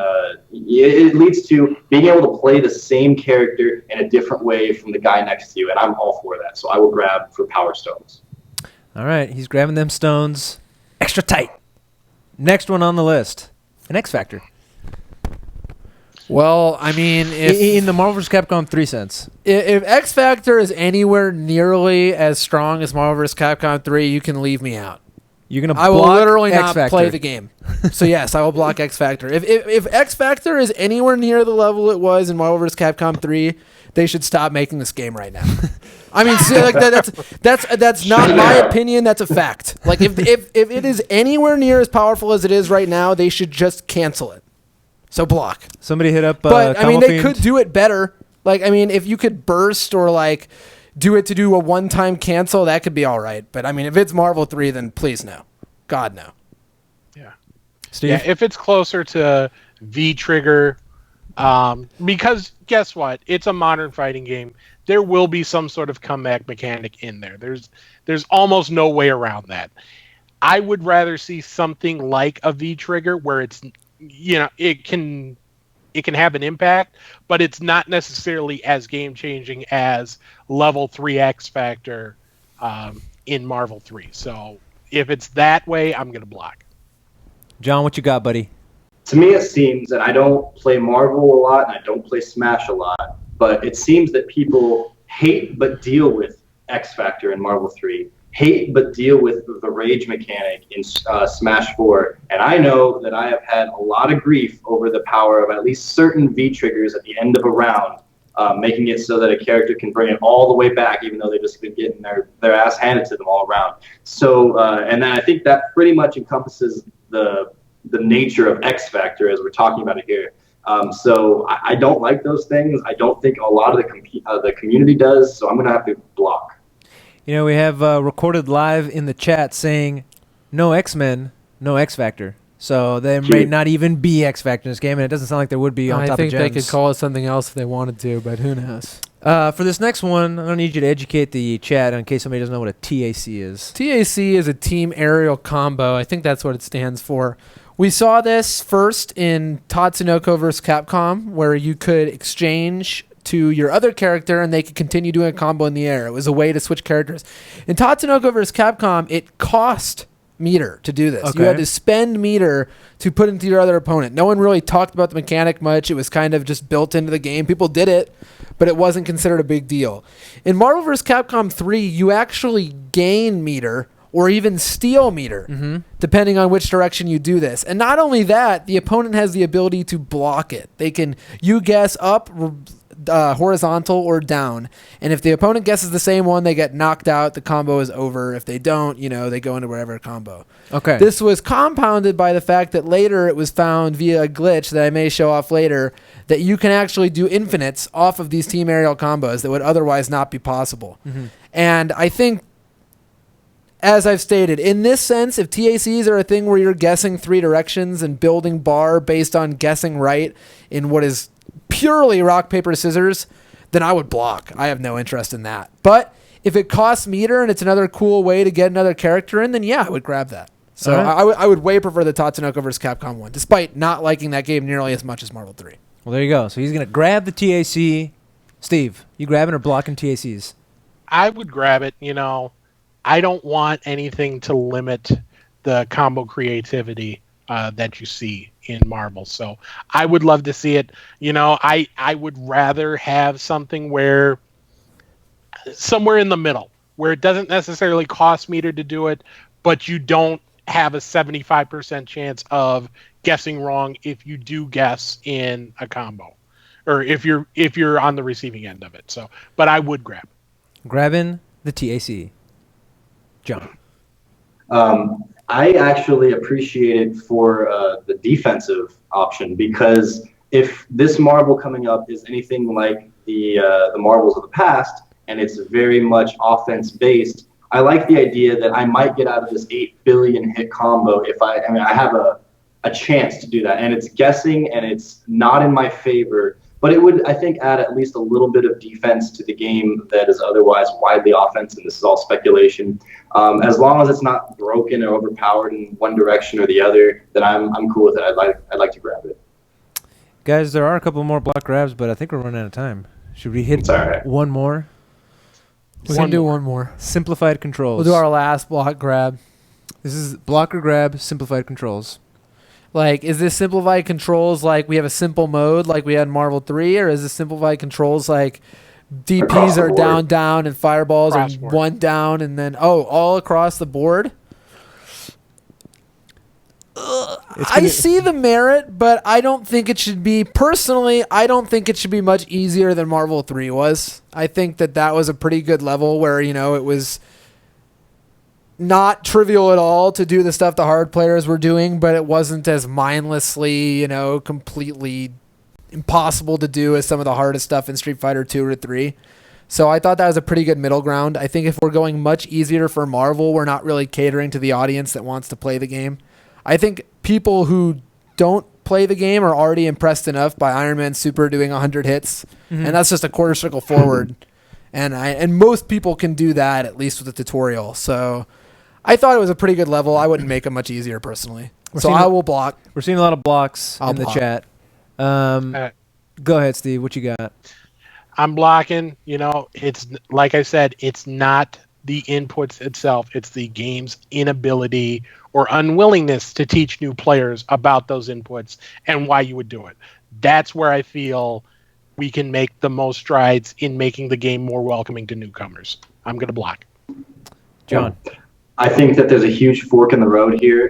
it leads to being able to play the same character in a different way from the guy next to you, and I'm all for that. So I will grab for power stones. All right, he's grabbing them stones extra tight. Next one on the list, an X Factor. Well, I mean, in the Marvel vs. Capcom 3 sense. If X Factor is anywhere nearly as strong as Marvel vs. Capcom 3, you can leave me out. You're gonna I will block literally X not Factor. play the game. So yes, I will block X Factor. If X Factor is anywhere near the level it was in Marvel vs. Capcom 3, they should stop making this game right now. I mean, see, that's not my opinion. That's a fact. Like if it is anywhere near as powerful as it is right now, they should just cancel it. So block. Somebody hit up. But I mean, they Fiend. could do it better. Like I mean, if you could burst or do it to do a one-time cancel, that could be all right. But I mean, if it's Marvel 3, then please no. God no. Yeah. Steve? Yeah, if it's closer to V-Trigger, because guess what? It's a modern fighting game. There will be some sort of comeback mechanic in there. There's almost no way around that. I would rather see something like a V-Trigger where it's, it can have an impact, but it's not necessarily as game-changing as level 3 X Factor in Marvel 3. So if it's that way, I'm going to block. John, what you got, buddy? To me, it seems, and I don't play Marvel a lot, and I don't play Smash a lot, but it seems that people hate but deal with X Factor in Marvel 3. hate but deal with the rage mechanic in Smash 4. And I know that I have had a lot of grief over the power of at least certain V triggers at the end of a round, making it so that a character can bring it all the way back, even though they've just been getting their ass handed to them all around. So, and then I think that pretty much encompasses the nature of X Factor as we're talking about it here. So I don't like those things. I don't think a lot of the community does. So I'm going to have to block. You know, we have recorded live in the chat saying no X-Men, no X Factor. So there may not even be X Factor in this game, and it doesn't sound like there would be on top of Gems. I think they could call it something else if they wanted to, but who knows? For this next one, I'm going to need you to educate the chat in case somebody doesn't know what a TAC is. TAC is a team aerial combo. I think that's what it stands for. We saw this first in Tatsunoko vs. Capcom, where you could exchange to your other character and they could continue doing a combo in the air. It was a way to switch characters. In Tatsunoko vs. Capcom, it cost meter to do this. Okay. You had to spend meter to put into your other opponent. No one really talked about the mechanic much. It was kind of just built into the game. People did it, but it wasn't considered a big deal. In Marvel vs. Capcom 3, you actually gain meter or even steal meter, depending on which direction you do this. And not only that, the opponent has the ability to block it. You guess up, horizontal, or down. And if the opponent guesses the same one, they get knocked out. The combo is over. If they don't, they go into whatever combo. Okay. This was compounded by the fact that later it was found via a glitch that I may show off later that you can actually do infinites off of these team aerial combos that would otherwise not be possible. And I think, as I've stated, in this sense, if TACs are a thing where you're guessing three directions and building bar based on guessing right in what is purely rock, paper, scissors, then I would block. I have no interest in that. But if it costs meter and it's another cool way to get another character in, then yeah, I would grab that. So I would way prefer the Tatsunoko vs. Capcom 1, despite not liking that game nearly as much as Marvel 3. Well, there you go. So he's going to grab the TAC. Steve, you grabbing or blocking TACs? I would grab it. I don't want anything to limit the combo creativity that you see in Marvel. So I would love to see it. I would rather have something somewhere in the middle, where it doesn't necessarily cost meter to do it, but you don't have a 75% chance of guessing wrong if you do guess in a combo, or if you're on the receiving end of it. So, but I would grabbing the TAC. John. I actually appreciate it for the defensive option, because if this Marvel coming up is anything like the Marvels of the past, and it's very much offense based, I like the idea that I might get out of this 8 billion hit combo if I have a chance to do that, and it's guessing and it's not in my favor. But it would, I think, add at least a little bit of defense to the game that is otherwise widely offense, and this is all speculation. As long as it's not broken or overpowered in one direction or the other, then I'm cool with it. I'd like to grab it. Guys, there are a couple more block grabs, but I think we're running out of time. Should we hit one more? We can do one more. Simplified controls. We'll do our last block grab. This is blocker grab, simplified controls. Like, is this simplified controls like we have a simple mode like we had in Marvel 3, or is this simplified controls like DPs are down, down, and fireballs are one down, and then, all across the board? I see the merit, but I don't think it should be, personally, I don't think it should be much easier than Marvel 3 was. I think that was a pretty good level where, it was not trivial at all to do the stuff the hard players were doing, but it wasn't as mindlessly, completely impossible to do as some of the hardest stuff in Street Fighter 2 or 3. So I thought that was a pretty good middle ground. I think if we're going much easier for Marvel, we're not really catering to the audience that wants to play the game. I think people who don't play the game are already impressed enough by Iron Man Super doing 100 hits, and that's just a quarter circle forward. And most people can do that, at least with the tutorial. So I thought it was a pretty good level. I wouldn't make it much easier personally. So I will block. We're seeing a lot of blocks in the chat. Go ahead, Steve. What you got? I'm blocking. It's like I said, it's not the inputs itself. It's the game's inability or unwillingness to teach new players about those inputs and why you would do it. That's where I feel we can make the most strides in making the game more welcoming to newcomers. I'm going to block. John. I think that there's a huge fork in the road here,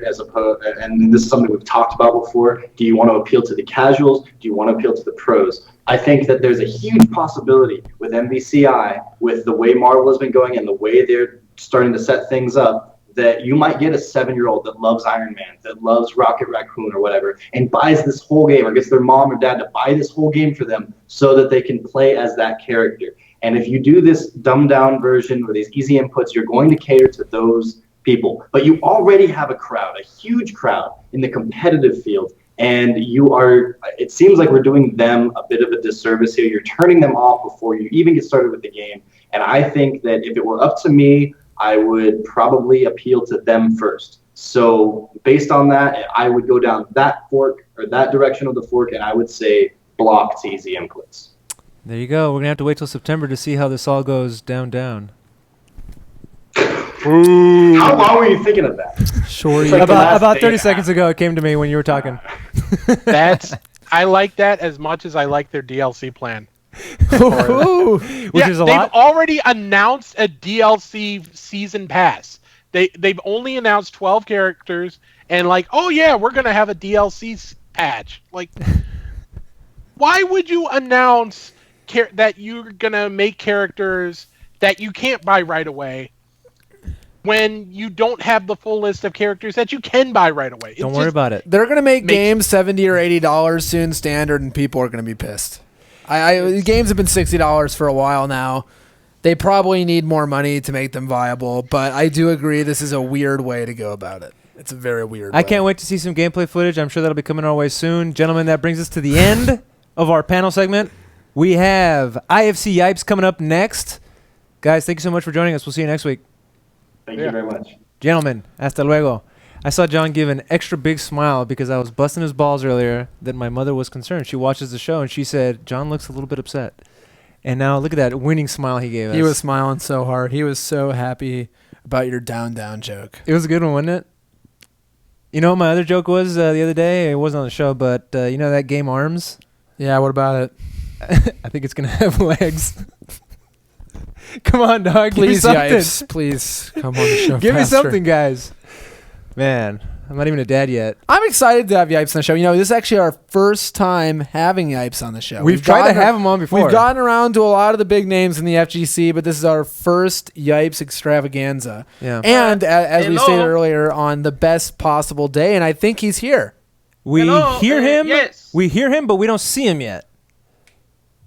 and this is something we've talked about before. Do you want to appeal to the casuals? Do you want to appeal to the pros? I think that there's a huge possibility with MVCI, with the way Marvel has been going and the way they're starting to set things up, that you might get a 7-year-old that loves Iron Man, that loves Rocket Raccoon or whatever, and buys this whole game, or gets their mom or dad to buy this whole game for them so that they can play as that character. And if you do this dumbed down version with these easy inputs, you're going to cater to those people. But you already have a crowd, a huge crowd in the competitive field. And it seems like we're doing them a bit of a disservice here. You're turning them off before you even get started with the game. And I think that if it were up to me, I would probably appeal to them first. So based on that, I would go down that fork, or that direction of the fork, and I would say block to easy inputs. There you go. We're going to have to wait till September to see how this all goes down. Ooh. How long were you thinking of that? Sure. Like about 30 seconds ago, it came to me when you were talking. I like that as much as I like their DLC plan. Which is a lot. They've already announced a DLC season pass. They've only announced 12 characters and like, oh yeah, we're going to have a DLC patch. Like, why would you announce that you're going to make characters that you can't buy right away when you don't have the full list of characters that you can buy right away? Don't worry about it. They're going to make games $70 or $80 soon standard, and people are going to be pissed. Games have been $60 for a while now. They probably need more money to make them viable, but I do agree this is a weird way to go about it. It's a very weird way. I can't wait to see some gameplay footage. I'm sure that'll be coming our way soon. Gentlemen, that brings us to the end of our panel segment. We have IFC Yipes coming up next. Guys, thank you so much for joining us. We'll see you next week. Thank you very much. Gentlemen, hasta luego. I saw John give an extra big smile because I was busting his balls earlier that my mother was concerned. She watches the show and she said, John looks a little bit upset. And now look at that winning smile he gave us. He was smiling so hard. He was so happy about your down joke. It was a good one, wasn't it? You know what my other joke was the other day? It wasn't on the show, but you know that game Arms? Yeah, what about it? I think it's going to have legs. Come on, dog. Please, give me something. Yipes, please come on the show Give faster. me something, guys. Man, I'm not even a dad yet. I'm excited to have Yipes on the show. You know, this is actually our first time having Yipes on the show. We've tried to have him on before. We've gotten around to a lot of the big names in the FGC, but this is our first Yipes extravaganza. Yeah. And as we stated earlier, on the best possible day, and I think he's here. We hear him. Yes. We hear him, but we don't see him yet.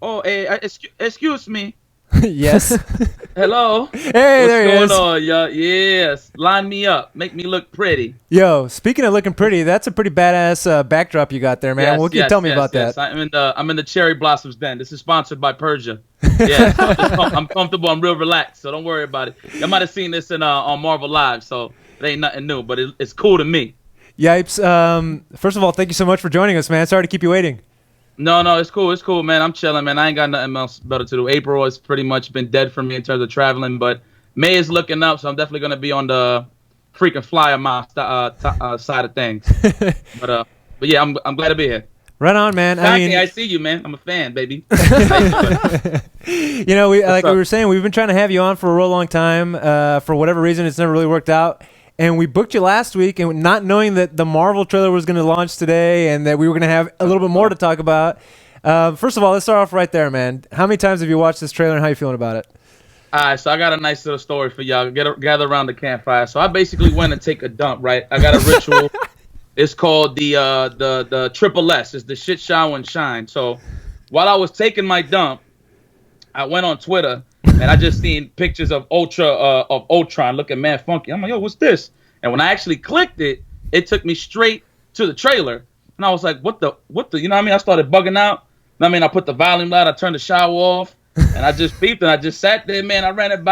Oh, excuse me. Yes. Hello. Hey, there he is. What's going on, y'all? Yes. Line me up. Make me look pretty. Yo, speaking of looking pretty, that's a pretty badass backdrop you got there, man. Yes, What can you tell me about that? I'm in the Cherry Blossoms Den. This is sponsored by Persia. Yeah, I'm comfortable. I'm real relaxed, so don't worry about it. You might have seen this on Marvel Live, so it ain't nothing new, but it's cool to me. Yipes, first of all, thank you so much for joining us, man. Sorry to keep you waiting. No, it's cool. It's cool, man. I'm chilling, man. I ain't got nothing else better to do. April has pretty much been dead for me in terms of traveling, but May is looking up, so I'm definitely going to be on the freaking flyer mile side of things. But yeah, I'm glad to be here. Right on, man. I see you, man. I'm a fan, baby. You know, we were saying, we've been trying to have you on for a real long time. For whatever reason, it's never really worked out. And we booked you last week, and not knowing that the Marvel trailer was going to launch today and that we were going to have a little bit more to talk about. First of all, let's start off right there, man. How many times have you watched this trailer, and how are you feeling about it? All right, so I got a nice little story for y'all. Gather around the campfire. So I basically went to take a dump, right? I got a ritual. It's called the Triple S. It's the shit, shower, and shine. So while I was taking my dump, I went on Twitter, and I just seen pictures of Ultron looking mad funky. I'm like, yo, what's this? And when I actually clicked it, it took me straight to the trailer. And I was like, what the, you know what I mean? I started bugging out. You know what I mean? I put the volume loud, I turned the shower off, and I just beeped, and I just sat there, man. I ran it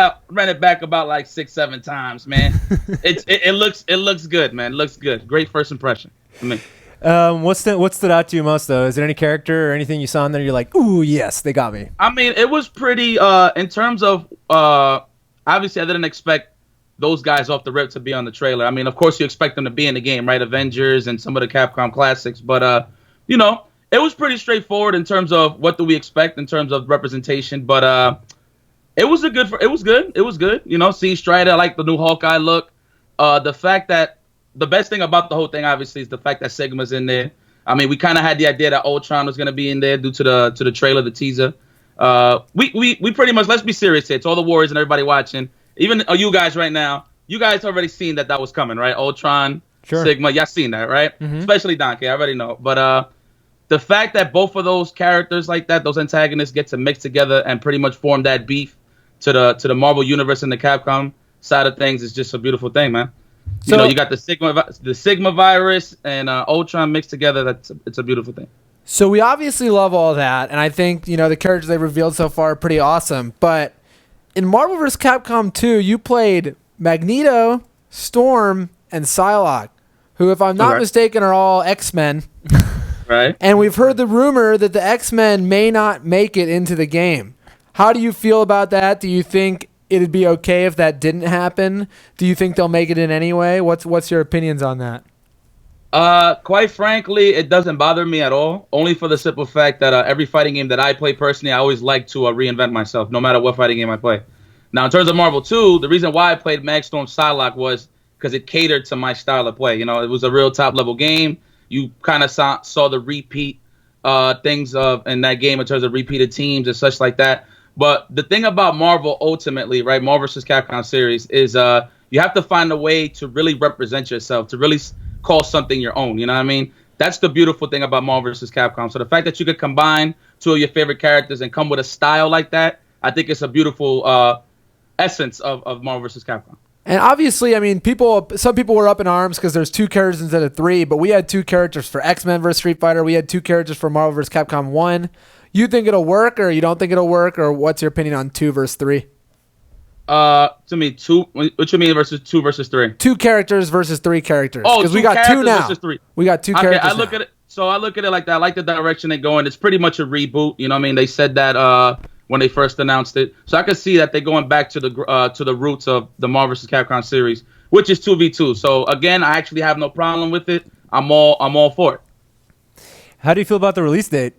back about like 6-7 times, man. It looks good, man. It looks good. Great first impression for me. What stood out to you most, though? Is there any character or anything you saw in there you're like, ooh, yes, they got me? I mean, it was pretty, in terms of, obviously I didn't expect those guys off the rip to be on the trailer. I mean, of course you expect them to be in the game, right? Avengers and some of the Capcom classics. But, you know, it was pretty straightforward in terms of what do we expect in terms of representation. But It was it was good. It was good. You know, seeing Strider, I like the new Hawkeye look. The fact that the best thing about the whole thing, obviously, is the fact that Sigma's in there. I mean, we kind of had the idea that Ultron was going to be in there due to the trailer, the teaser. We pretty much, let's be serious here. It's all the Warriors and everybody watching. Even you guys right now, you guys already seen that was coming, right? Ultron, Sure. Sigma, y'all seen that, right? Mhm. Especially Donkey, I already know. But the fact that both of those characters like that, those antagonists, get to mix together and pretty much form that beef to the Marvel Universe and the Capcom side of things is just a beautiful thing, man. So- You got the Sigma virus and Ultron mixed together. It's a beautiful thing. So we obviously love all that, and I think the characters they revealed so far are pretty awesome. But in Marvel vs. Capcom 2, you played Magneto, Storm, and Psylocke, who, if I'm not Correct. mistaken, are all X-Men. Right? And we've heard the rumor that the X-Men may not make it into the game. How do you feel about that? Do you think it'd be okay if that didn't happen? Do you think they'll make it in anyway? What's your opinions on that? Quite frankly, it doesn't bother me at all. Only for the simple fact that every fighting game that I play personally, I always like to reinvent myself, no matter what fighting game I play. Now, in terms of Marvel 2, the reason why I played Magstorm Psylocke was because it catered to my style of play. It was a real top-level game. You kind of saw the repeat things in that game in terms of repeated teams and such like that. But the thing about Marvel ultimately, right, Marvel vs. Capcom series, is you have to find a way to really represent yourself, to really call something your own. You know what I mean? That's the beautiful thing about Marvel vs. Capcom. So the fact that you could combine two of your favorite characters and come with a style like that, I think it's a beautiful essence of Marvel vs. Capcom. And obviously, I mean, some people were up in arms because there's 2 characters instead of 3, but we had 2 characters for X-Men vs. Street Fighter. We had 2 characters for Marvel vs. Capcom 1. You think it'll work, or you don't think it'll work, or what's your opinion on 2 versus 3? To me, 2. What you mean versus 2 versus 3? 2 characters versus 3 characters. Oh, because 2 we got 2 characters now. versus 3. We got 2 Okay, characters. I look at it. So I look at it like that. I like the direction they're going. It's pretty much a reboot. You know what I mean? They said that when they first announced it. So I can see that they're going back to the roots of the Marvel vs. Capcom series, which is 2v2. So again, I actually have no problem with it. I'm all for it. How do you feel about the release date?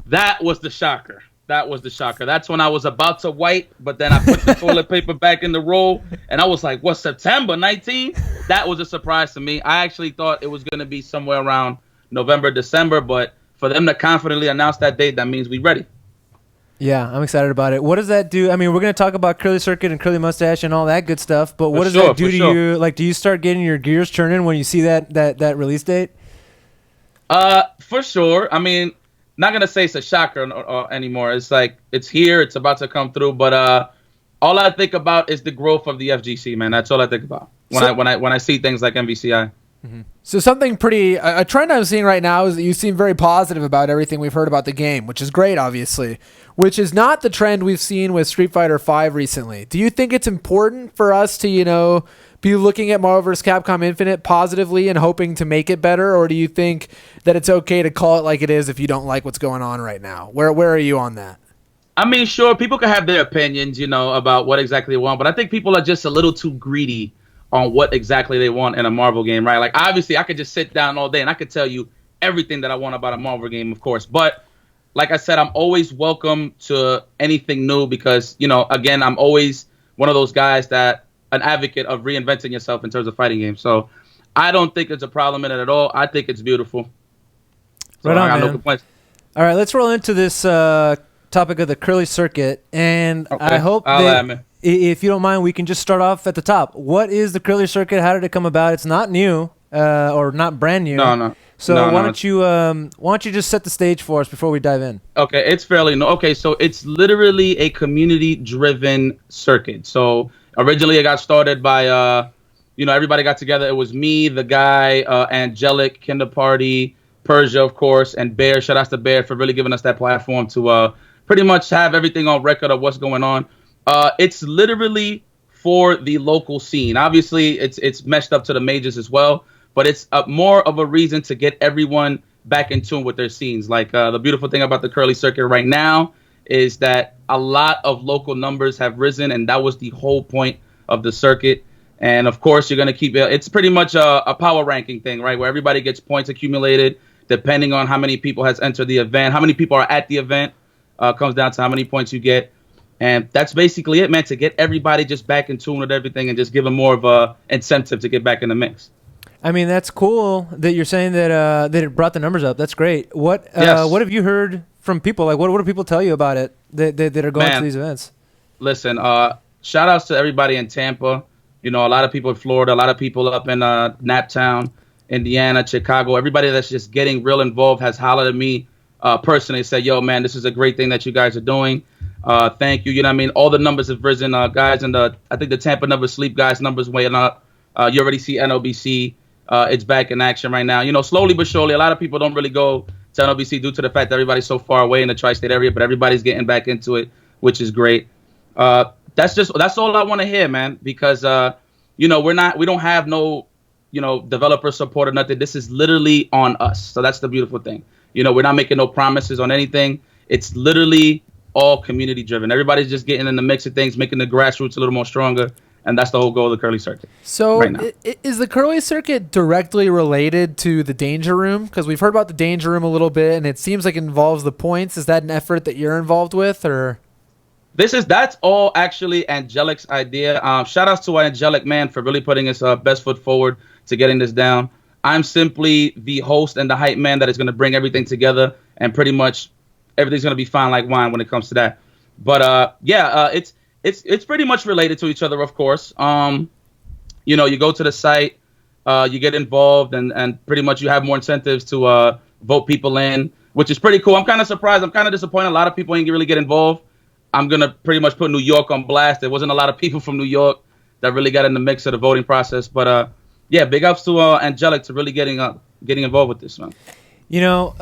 That was the shocker. That's when I was about to wipe, but then I put the toilet paper back in the roll, and I was like, what, September 19th? That was a surprise to me. I actually thought it was going to be somewhere around November, December, but for them to confidently announce that date, that means we ready. Yeah, I'm excited about it. What does that do? I mean, we're going to talk about Curly Circuit and Curly Mustache and all that good stuff, but what does that do to you? Like, do you start getting your gears turning when you see that release date? For sure. I mean, not going to say it's a shocker anymore. It's like, it's here, it's about to come through, but all I think about is the growth of the FGC, man. That's all I think about when I see things like MVCI. Mm-hmm. So something a trend I'm seeing right now is that you seem very positive about everything we've heard about the game, which is great, obviously, which is not the trend we've seen with Street Fighter V recently. Do you think it's important for us to, be looking at Marvel vs. Capcom Infinite positively and hoping to make it better, or do you think that it's okay to call it like it is if you don't like what's going on right now? Where are you on that? I mean, sure, people can have their opinions, about what exactly they want, but I think people are just a little too greedy on what exactly they want in a Marvel game, right? Like, obviously, I could just sit down all day and I could tell you everything that I want about a Marvel game, of course. But like I said, I'm always welcome to anything new because, again, I'm always one of those guys an advocate of reinventing yourself in terms of fighting games. So I don't think there's a problem in it at all. I think it's beautiful. So Right on, I got man. no complaints. All right, let's roll into this topic of the Curly Circuit, and Okay. I hope I'll that, admit. if you don't mind, we can just start off at the top. What is the Curly Circuit? How did it come about? It's not new, or not brand new. No. So No, why don't you just set the stage for us before we dive in? Okay, it's fairly new. Okay, so it's literally a community-driven circuit. So originally it got started by, everybody got together. It was me, the guy, Angelic, Kinder Party, Persia, of course, and Bear. Shout out to Bear for really giving us that platform to pretty much have everything on record of what's going on. It's literally for the local scene. Obviously, it's meshed up to the majors as well, but it's more of a reason to get everyone back in tune with their scenes. Like the beautiful thing about the Curly Circuit right now is that a lot of local numbers have risen, and that was the whole point of the circuit. And of course, you're going to keep it. It's pretty much a power ranking thing, right? Where everybody gets points accumulated depending on how many people has entered the event, how many people are at the event, comes down to how many points you get. And that's basically it, man, to get everybody just back in tune with everything and just give them more of a incentive to get back in the mix. I mean, that's cool that you're saying that that it brought the numbers up. That's great. What have you heard from people? Like, what do people tell you about it that are going to these events? Listen, shout outs to everybody in Tampa. You know, a lot of people in Florida, a lot of people up in Naptown, Indiana, Chicago. Everybody that's just getting real involved has hollered at me personally, said, yo, man, this is a great thing that you guys are doing. Thank you. You know what I mean? All the numbers have risen. Guys, and I think the Tampa numbers, sleep guys numbers way up. You already see NOBC. It's back in action right now. You know, slowly but surely, a lot of people don't really go to NOBC due to the fact that everybody's so far away in the tri-state area, but everybody's getting back into it, which is great. That's all I want to hear, man, because, you know, we don't have no, you know, developer support or nothing. This is literally on us. So that's the beautiful thing. You know, we're not making no promises on anything. It's literally all community driven. Everybody's just getting in the mix of things, making the grassroots a little more stronger. And that's the whole goal of the Curly Circuit. So right is the Curly Circuit directly related to the Danger Room? Because we've heard about the Danger Room a little bit, and it seems like it involves the points. Is that an effort that you're involved with, or? That's all actually Angelic's idea. Shout outs to Angelic, man, for really putting his best foot forward to getting this down. I'm simply the host and the hype man that is going to bring everything together, and pretty much everything's going to be fine like wine when it comes to that. But it's pretty much related to each other, of course. You know, you go to the site, you get involved, and pretty much you have more incentives to vote people in, which is pretty cool. I'm kind of surprised. I'm kind of disappointed. A lot of people ain't really get involved. I'm going to pretty much put New York on blast. There wasn't a lot of people from New York that really got in the mix of the voting process. But, yeah, big ups to Angelic to really getting involved with this, man. You know,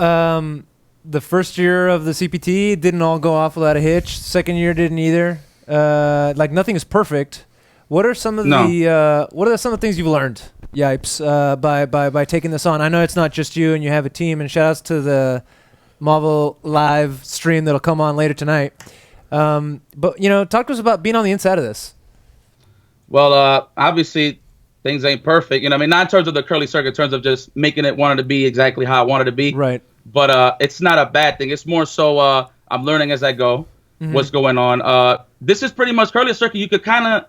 the first year of the CPT didn't all go off without a hitch. Second year didn't either. Like, nothing is perfect. What are some of the things you've learned, Yipes, by taking this on? I know it's not just you and you have a team, and shout outs to the Marvel live stream that'll come on later tonight. But, you know, talk to us about being on the inside of this. Well, obviously things ain't perfect. You know, I mean, not in terms of the Curly Circuit, in terms of just making it wanted to be exactly how I wanted to be. Right. But it's not a bad thing. It's more so I'm learning as I go what's going on. This is pretty much Curly Circuit. You could kind of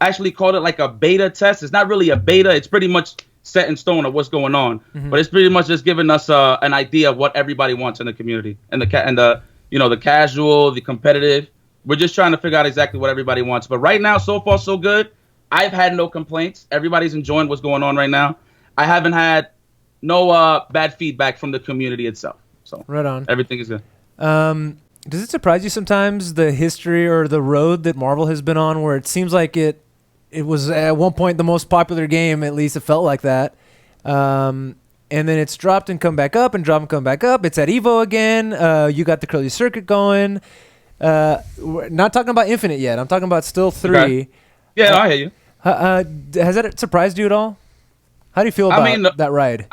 actually call it like a beta test. It's not really a beta. It's pretty much set in stone of what's going on. But it's pretty much just giving us an idea of what everybody wants in the community and the you know, the casual, the competitive. We're just trying to figure out exactly what everybody wants. But right now, so far, so good. I've had no complaints. Everybody's enjoying what's going on right now. I haven't had no bad feedback from the community itself. So right on. Everything is good. Does it surprise you sometimes the history or the road that Marvel has been on, where it seems like it was at one point the most popular game, at least it felt like that. And then it's dropped and come back up and drop and come back up. It's at Evo again. You got the Curly Circuit going. We're not talking about Infinite yet. I'm talking about still 3. Okay. Yeah, I hear you. Has that surprised you at all? How do you feel about that ride?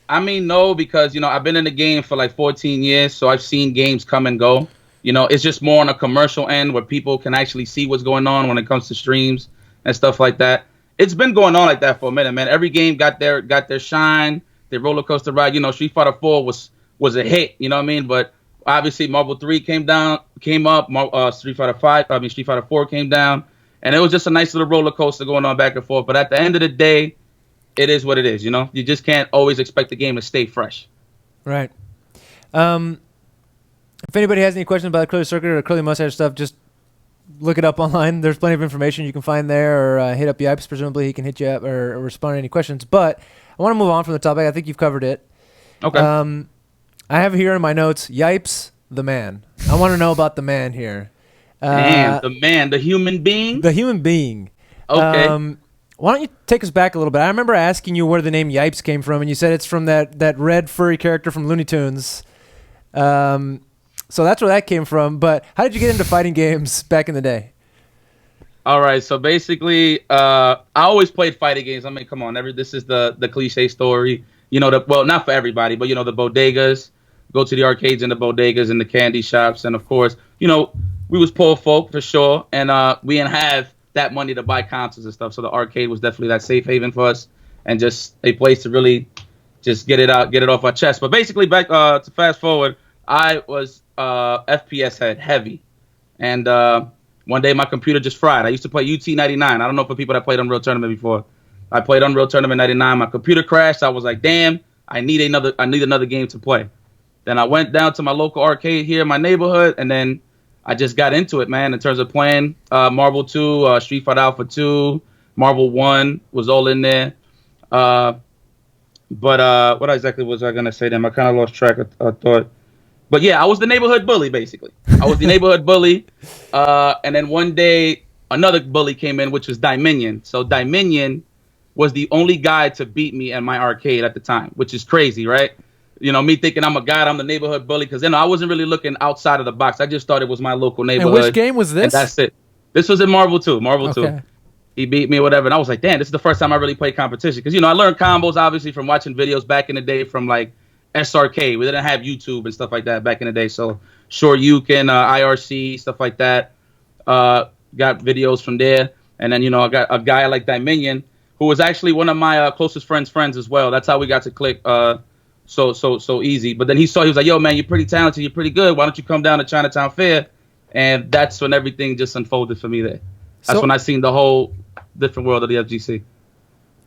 I mean, no, because, you know, I've been in the game for like 14 years, so I've seen games come and go. You know, it's just more on a commercial end where people can actually see what's going on when it comes to streams and stuff like that. It's been going on like that for a minute, man. Every game got their shine, their roller coaster ride. You know, Street Fighter 4 was a hit, you know what I mean? But obviously Marvel 3 came up, Street Fighter 4 came down, and it was just a nice little roller coaster going on back and forth. But at the end of the day, it is what it is, you know? You just can't always expect the game to stay fresh. Right. If anybody has any questions about the Curly Circuit or Curly Mustache stuff, just look it up online. There's plenty of information you can find there, or hit up Yipes. Presumably he can hit you up or respond to any questions. But I want to move on from the topic. I think you've covered it. Okay. I have here in my notes, Yipes, the man. I want to know about the man here. The man, the human being? The human being. Okay. Why don't you take us back a little bit? I remember asking you where the name Yipes came from, and you said it's from that red furry character from Looney Tunes. So that's where that came from. But how did you get into fighting games back in the day? All right, so basically, I always played fighting games. I mean, come on, this is the cliche story. You know, well, not for everybody, but, you know, the bodegas, go to the arcades and the bodegas and the candy shops. And, of course, you know, we was poor folk for sure, and we didn't have that money to buy consoles and stuff. So the arcade was definitely that safe haven for us and just a place to really just get it off our chest. But basically, back to fast forward, I was FPS head heavy. And One day my computer just fried. I used to play UT99. I don't know for people that played Unreal Tournament before. I played Unreal Tournament 99. My computer crashed. I was like, damn, I need another game to play. Then I went down to my local arcade here in my neighborhood, and then I just got into it, man, in terms of playing Marvel 2, Street Fighter Alpha 2, Marvel 1 was all in there. But what exactly was I going to say then? I kind of lost track of thought. But yeah, I was the neighborhood bully, basically. I was the neighborhood bully. And then one day, another bully came in, which was Dominion. So Dominion was the only guy to beat me in my arcade at the time, which is crazy, right? You know, me thinking I'm a god, I'm the neighborhood bully, because then I wasn't really looking outside of the box. I just thought it was my local neighborhood. And which game was this? And that's it. This was in Marvel 2. Marvel Okay. 2. He beat me or whatever. And I was like, damn, this is the first time I really played competition. Because, you know, I learned combos, obviously, from watching videos back in the day from, like, SRK. We didn't have YouTube and stuff like that back in the day. So, sure, you can, IRC, stuff like that. Got videos from there. And then, you know, I got a guy like Dominion, who was actually one of my closest friends as well. That's how we got to click so easy. But then he was like, yo, man, you're pretty talented. You're pretty good. Why don't you come down to Chinatown Fair? And that's when everything just unfolded for me there. That's when I seen the whole different world of the FGC.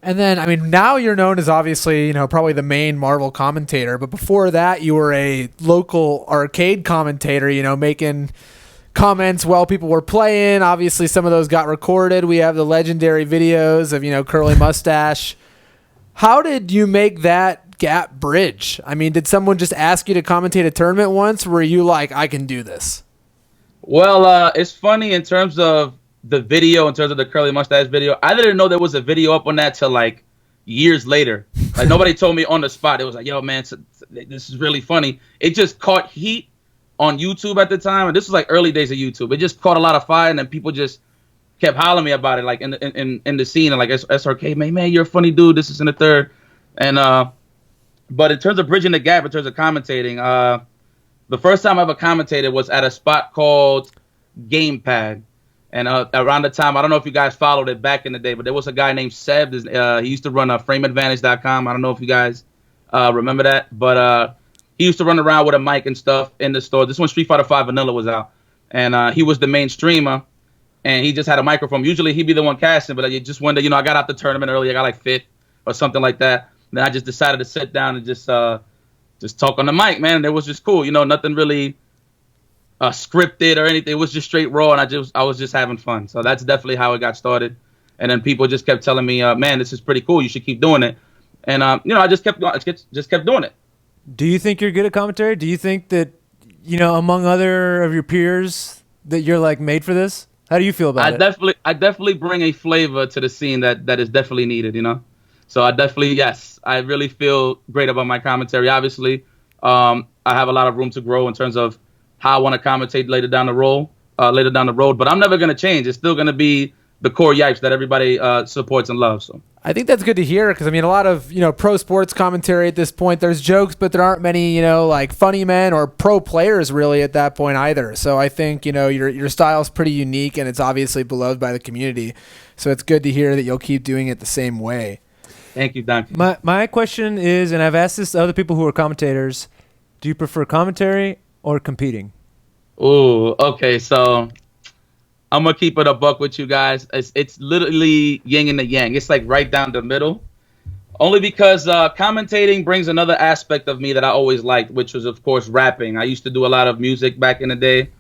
And then, I mean, now you're known as obviously, you know, probably the main Marvel commentator. But before that, you were a local arcade commentator, you know, making comments while people were playing. Obviously, some of those got recorded. We have the legendary videos of, you know, Curly Mustache. How did you make that gap bridge? I mean, did someone just ask you to commentate a tournament once? Were you like, I can do this? Well, it's funny in terms of the video, in terms of the Curly Mustache video. I didn't know there was a video up on that till like years later. Like nobody told me on the spot. It was like, yo, man, this is really funny. It just caught heat on YouTube at the time, and this was like early days of YouTube. It just caught a lot of fire, and then people just kept hollering me about it, like in the scene, and like SRK, man, you're a funny dude. This is in the third, and but in terms of bridging the gap, in terms of commentating, the first time I ever commentated was at a spot called Gamepad. And around the time, I don't know if you guys followed it back in the day, but there was a guy named Seb. He used to run frameadvantage.com. I don't know if you guys remember that. But he used to run around with a mic and stuff in the store. This one, Street Fighter 5 Vanilla was out. And he was the main streamer. And he just had a microphone. Usually he'd be the one casting. But just one day, you know, I got out the tournament early. I got like 5th or something like that. Then I just decided to sit down and just talk on the mic, man. And it was just cool. You know, nothing really scripted or anything. It was just straight raw, and I was just having fun. So that's definitely how it got started. And then people just kept telling me, man, this is pretty cool. You should keep doing it. And you know, I just kept doing it. Do you think you're good at commentary? Do you think that, you know, among other of your peers, that you're like made for this? How do you feel about it? I definitely bring a flavor to the scene that is definitely needed, you know. So I really feel great about my commentary. Obviously, I have a lot of room to grow in terms of how I want to commentate later down the road. But I'm never going to change. It's still going to be the core Yipes that everybody supports and loves. So I think that's good to hear, because I mean, a lot of, you know, pro sports commentary at this point, there's jokes, but there aren't many, you know, like funny men or pro players really at that point either. So I think, you know, your style is pretty unique, and it's obviously beloved by the community. So it's good to hear that you'll keep doing it the same way. Thank you, Donkey. My question is, and I've asked this to other people who are commentators, do you prefer commentary or competing? Ooh, okay. So I'm gonna keep it a buck with you guys. It's literally yin and the yang. It's like right down the middle. Only because commentating brings another aspect of me that I always liked, which was, of course, rapping. I used to do a lot of music back in the day.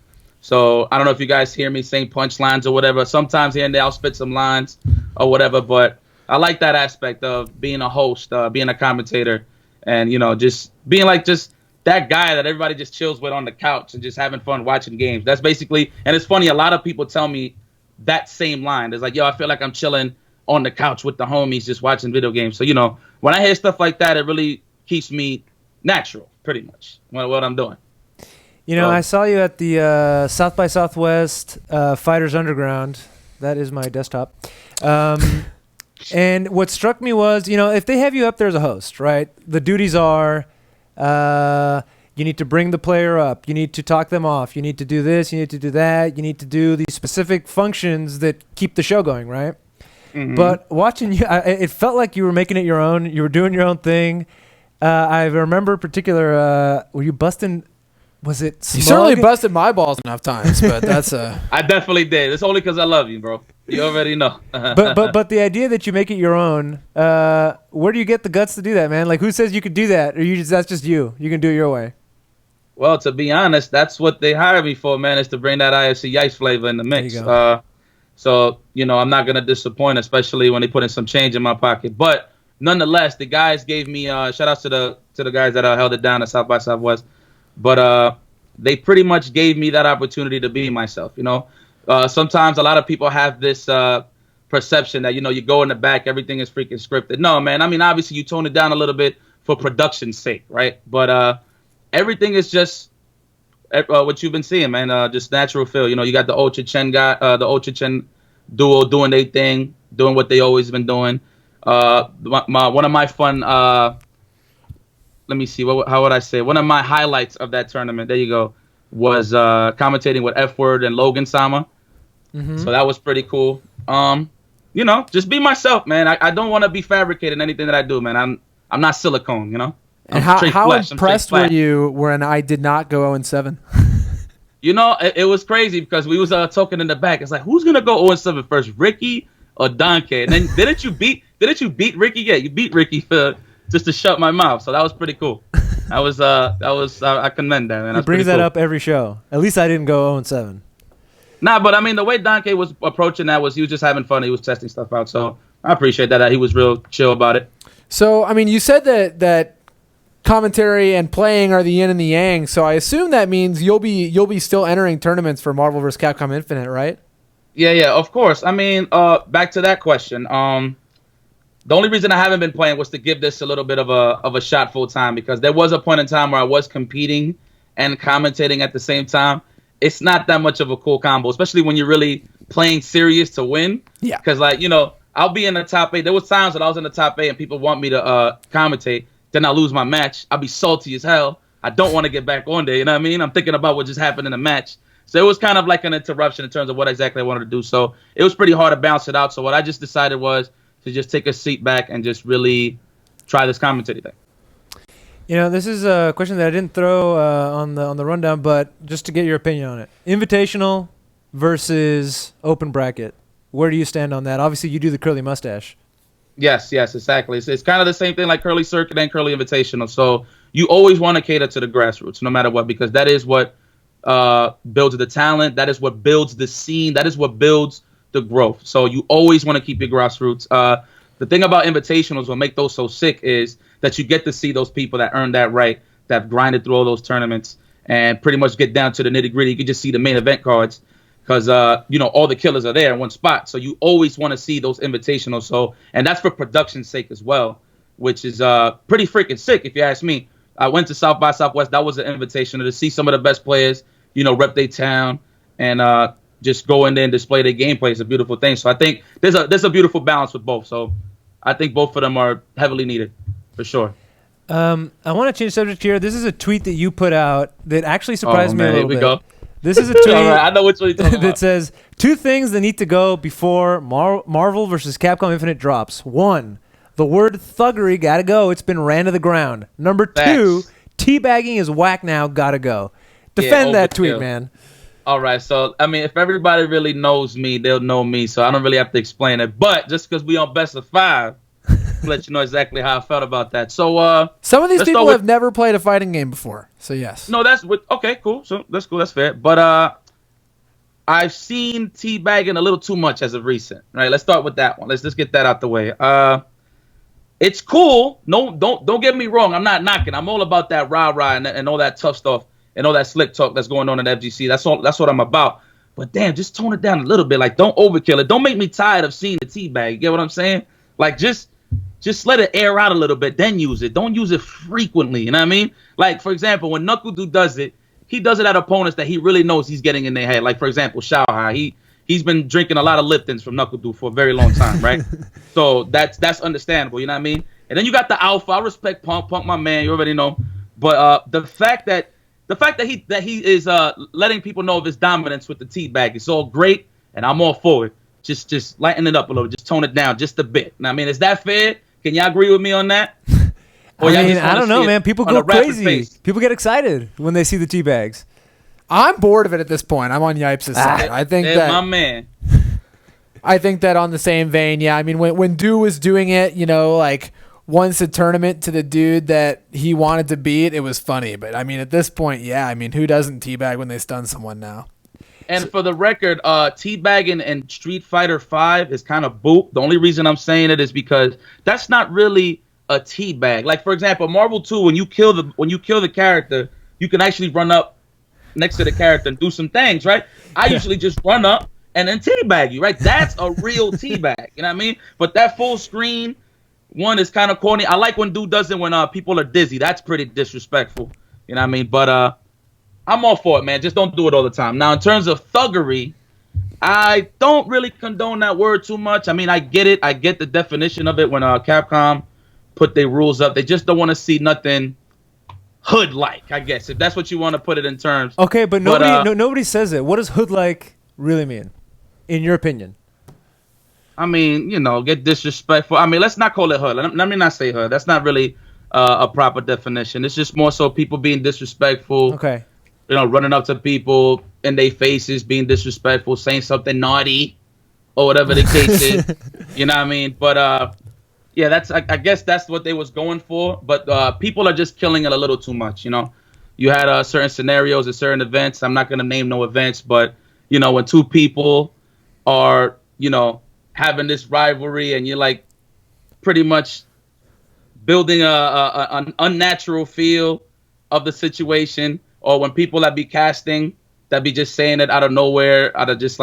So I don't know if you guys hear me saying punchlines or whatever. Sometimes here and there I'll spit some lines or whatever. But I like that aspect of being a host, being a commentator, and, you know, just being like just that guy that everybody just chills with on the couch and just having fun watching games. That's basically, and it's funny, a lot of people tell me that same line. It's like, yo, I feel like I'm chilling on the couch with the homies just watching video games. So, you know, when I hear stuff like that, it really keeps me natural, pretty much, what I'm doing. You know, I saw you at the South by Southwest Fighters Underground. That is my desktop. And what struck me was, you know, if they have you up there as a host, right, the duties are you need to bring the player up. You need to talk them off. You need to do this. You need to do that. You need to do these specific functions that keep the show going, right? Mm-hmm. But watching you, it felt like you were making it your own. You were doing your own thing. I remember in particular, were you busting Was it You smug? certainly busted my balls enough times, but that's I definitely did. It's only because I love you, bro. You already know. but the idea that you make it your own, where do you get the guts to do that, man? Like, who says you could do that? Or that's just you? You can do it your way. Well, to be honest, that's what they hired me for, man, is to bring that IFC Yipes flavor in the mix. There you go. So, I'm not going to disappoint, especially when they put in some change in my pocket. But nonetheless, the guys gave me shout outs to the guys that held it down at South by Southwest. But they pretty much gave me that opportunity to be myself, Sometimes a lot of people have this perception that, you go in the back, everything is freaking scripted. No, man. I mean, obviously, you tone it down a little bit for production's sake, right? But everything is just what you've been seeing, man. Just natural feel. You got the Ultra Chen guy, the Ultra Chen duo doing their thing, doing what they always been doing. One of my fun. Let me see. How would I say? One of my highlights of that tournament. There you go. Was commentating with F Word and Logan Sama. Mm-hmm. So that was pretty cool. Just be myself, man. I don't want to be fabricating anything that I do, man. I'm not silicone, And how impressed were you when I did not go 0-7? It was crazy because we was talking in the back. It's like, who's gonna go 0-7 first, Ricky or Donkey? And then didn't you beat Ricky? Yeah, you beat Ricky just to shut my mouth. So that was pretty cool. I commend that, man. He brings that up every show. At least I didn't go 0-7. Nah, but I mean, the way Donkey was approaching that was he was just having fun. He was testing stuff out. So I appreciate that. He was real chill about it. So, I mean, you said that commentary and playing are the yin and the yang. So I assume that means you'll be still entering tournaments for Marvel vs. Capcom Infinite, right? Yeah, of course. I mean, back to that question. The only reason I haven't been playing was to give this a little bit of a shot full time, because there was a point in time where I was competing and commentating at the same time. It's not that much of a cool combo, especially when you're really playing serious to win. Yeah. Because, I'll be in the top 8. There was times that I was in the top 8 and people want me to commentate. Then I lose my match. I'll be salty as hell. I don't want to get back on there. You know what I mean? I'm thinking about what just happened in the match. So it was kind of like an interruption in terms of what exactly I wanted to do. So it was pretty hard to bounce it out. So what I just decided was to just take a seat back and just really try this commentating thing. This is a question that I didn't throw on the rundown, but just to get your opinion on it. Invitational versus open bracket. Where do you stand on that? Obviously, you do the curly mustache. Yes, exactly. It's kind of the same thing like curly circuit and curly invitational. So you always want to cater to the grassroots, no matter what, because that is what builds the talent. That is what builds the scene. That is what builds the growth. So you always want to keep your grassroots. The thing about invitationals, what make those so sick, is that you get to see those people that earned that right, that have grinded through all those tournaments and pretty much get down to the nitty gritty. You can just see the main event cards because, all the killers are there in one spot. So you always want to see those invitationals. So, and that's for production's sake as well, which is pretty freaking sick, if you ask me. I went to South by Southwest. That was an invitation to see some of the best players, rep their town and just go in there and display their gameplay. Is a beautiful thing. So I think there's a beautiful balance with both. So I think both of them are heavily needed for sure. I want to change subject here. This is a tweet that you put out that actually surprised me a little bit. Here we go. This is a tweet right, I know which one you're talking about. that says 2 things that need to go before Marvel vs. Capcom Infinite drops. 1, the word thuggery gotta go. It's been ran to the ground. Number 2, teabagging is whack now. Gotta go. Defend that tweet, man. All right, so I mean, if everybody really knows me, they'll know me, so I don't really have to explain it. But just because we on best of 5, I'll let you know exactly how I felt about that. So some of these people have never played a fighting game before, so yes. No, okay, cool. So that's cool, that's fair. But I've seen teabagging a little too much as of recent. Right, let's start with that one. Let's just get that out the way. It's cool. No, don't get me wrong. I'm not knocking. I'm all about that rah-rah and all that tough stuff and all that slick talk that's going on in FGC. That's what I'm about. But damn, just tone it down a little bit. Like, don't overkill it. Don't make me tired of seeing the teabag. You get what I'm saying? Like, just let it air out a little bit, then use it. Don't use it frequently. You know what I mean? Like, for example, when Knuckle does it, he does it at opponents that he really knows he's getting in their head. Like, for example, Shao Hai. He's been drinking a lot of Liptons from Knuckle for a very long time, right? So that's understandable. You know what I mean? And then you got the alpha. I respect Punk, my man. You already know. But the fact that he is letting people know of his dominance with the teabag is all great, and I'm all for it. Just lighten it up a little, just tone it down just a bit. Now, I mean, is that fair? Can y'all agree with me on that? Or y'all just I wanna don't know, see it man. People on go a rapid crazy. pace? People get excited when they see the tea bags. I'm bored of it at this point. I'm on Yipes' side. I think Hey, that my man. I think that on the same vein, yeah. I mean, when Dew was doing it, like once a tournament to the dude that he wanted to beat, it was funny. But I mean, at this point, yeah. I mean, who doesn't teabag when they stun someone now? And for the record, teabagging in Street Fighter V is kind of boop. The only reason I'm saying it is because that's not really a teabag. Like for example, Marvel 2, when you kill the character, you can actually run up next to the character and do some things, right? I usually just run up and then teabag you, right? That's a real teabag, you know what I mean? But that full screen one is kind of corny. I like when dude does it when people are dizzy. That's pretty disrespectful, you know what I mean? But I'm all for it, man. Just don't do it all the time. Now, in terms of thuggery, I don't really condone that word too much. I mean, I get it. I get the definition of it when Capcom put their rules up. They just don't want to see nothing hood-like, I guess, if that's what you want to put it in terms. Okay, but nobody says it. What does hood-like really mean, in your opinion? I mean, get disrespectful. I mean, let's not call it hood. Let me not say hood. That's not really a proper definition. It's just more so people being disrespectful. Okay. Running up to people in their faces, being disrespectful, saying something naughty, or whatever the case is. You know what I mean? But yeah, I guess that's what they was going for. But people are just killing it a little too much. You had certain scenarios at certain events. I'm not gonna name no events, but when two people are having this rivalry and you're like pretty much building an unnatural feel of the situation. Or when people that be casting, that be just saying it out of nowhere, out of just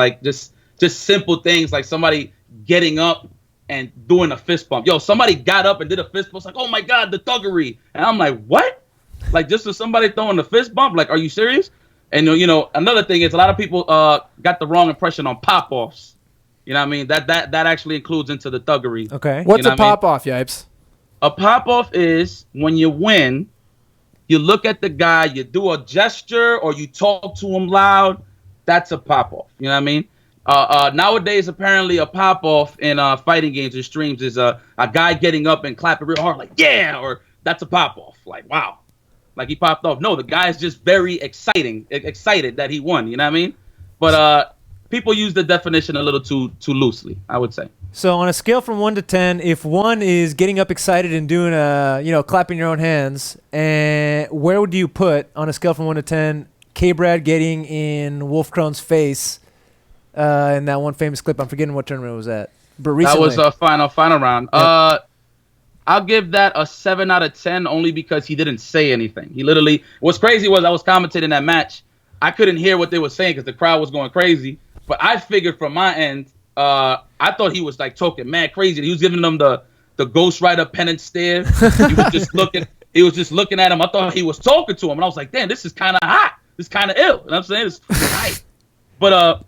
simple things like somebody getting up and doing a fist bump. Yo, somebody got up and did a fist bump. It's like, oh my God, the thuggery. And I'm like, what? Like just for somebody throwing a fist bump? Like, are you serious? And another thing is a lot of people got the wrong impression on pop-offs. You know what I mean? That actually includes into the thuggery. Okay. What's a pop-off, Yipes? A pop-off is when you win, you look at the guy, you do a gesture, or you talk to him loud. That's a pop-off. You know what I mean? Nowadays, apparently, a pop-off in fighting games or streams is a guy getting up and clapping real hard, like, yeah, or that's a pop-off. Like, wow. Like, he popped off. No, the guy is just very excited that he won. You know what I mean? But people use the definition a little too loosely, I would say. So on a scale from 1 to 10, if 1 is getting up excited and doing clapping your own hands, and where would you put on a scale from 1 to 10 K-Brad getting in Wolf Krone's face in that one famous clip? I'm forgetting what tournament it was at. But recently. That was a final round. Yep. I'll give that a 7 out of 10 only because he didn't say anything. He literally, what's crazy was I was commentating that match. I couldn't hear what they were saying because the crowd was going crazy. But I figured from my end, I thought he was like talking mad crazy. He was giving them the Ghost Rider penance stare. He was just looking at him. I thought he was talking to him, and I was like, damn, this is kind of hot. This is kind of ill. You know what I'm saying? It's tight. But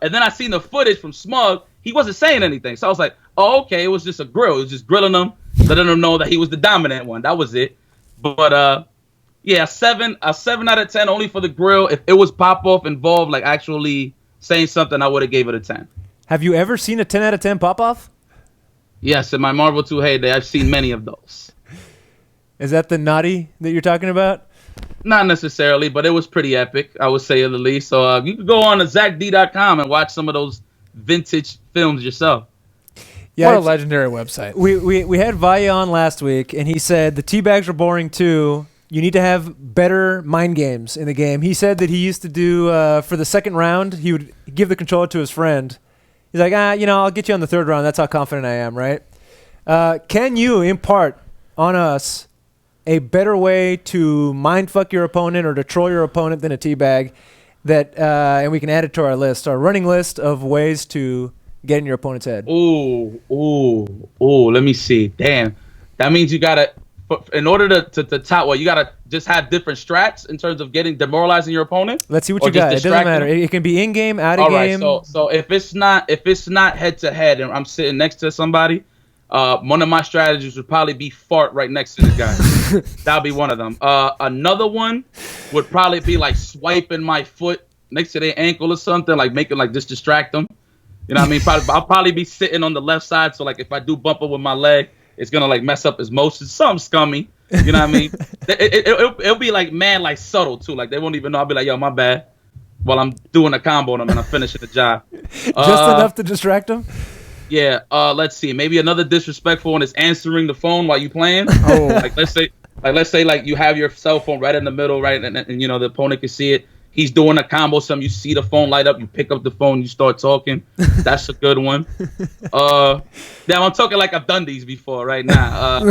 and then I seen the footage from Smug. He wasn't saying anything, so I was like, oh, okay, it was just a grill. It was just grilling him, letting him know that he was the dominant one. That was it. But yeah, a 7 out of 10 only for the grill. If it was pop-off involved, like actually saying something, I would have gave it a 10. Have you ever seen a 10 out of 10 pop-off? Yes, in my Marvel 2 heyday, I've seen many of those. Is that the naughty that you're talking about? Not necessarily, but it was pretty epic, I would say at the least. So you could go on to ZachD.com and watch some of those vintage films yourself. Yeah, what a legendary website. We had Vaya on last week, and he said the teabags are boring too. You need to have better mind games in the game. He said that he used to do, for the second round, he would give the controller to his friend. He's like, I'll get you on the third round. That's how confident I am, right? Can you impart on us a better way to mindfuck your opponent or to troll your opponent than a teabag that, and we can add it to our running list of ways to get in your opponent's head? Let me see. Damn. That means you got to, in order to top, you got to just have different strats in terms of demoralizing your opponent. Let's see what you got. It doesn't matter. It can be in game, out of game. All right. So if it's not head to head, and I'm sitting next to somebody, one of my strategies would probably be fart right next to the guy. That'll be one of them. Another one would probably be like swiping my foot next to their ankle or something, like making like distract them. You know what I mean? I'll probably be sitting on the left side, so like if I do bump up with my leg, it's gonna like mess up his motions. Something scummy. You know what I mean? It'll be like mad, like subtle too. Like they won't even know. I'll be like, yo, my bad. While I'm doing a combo on them and I'm finishing the job. Just enough to distract them. Yeah. Let's see. Maybe another disrespectful one is answering the phone while you playing. Oh. Like let's say like you have your cell phone right in the middle, right, and you know the opponent can see it. He's doing a combo. You see the phone light up. You pick up the phone. You start talking. That's a good one. Damn, I'm talking like I've done these before right now.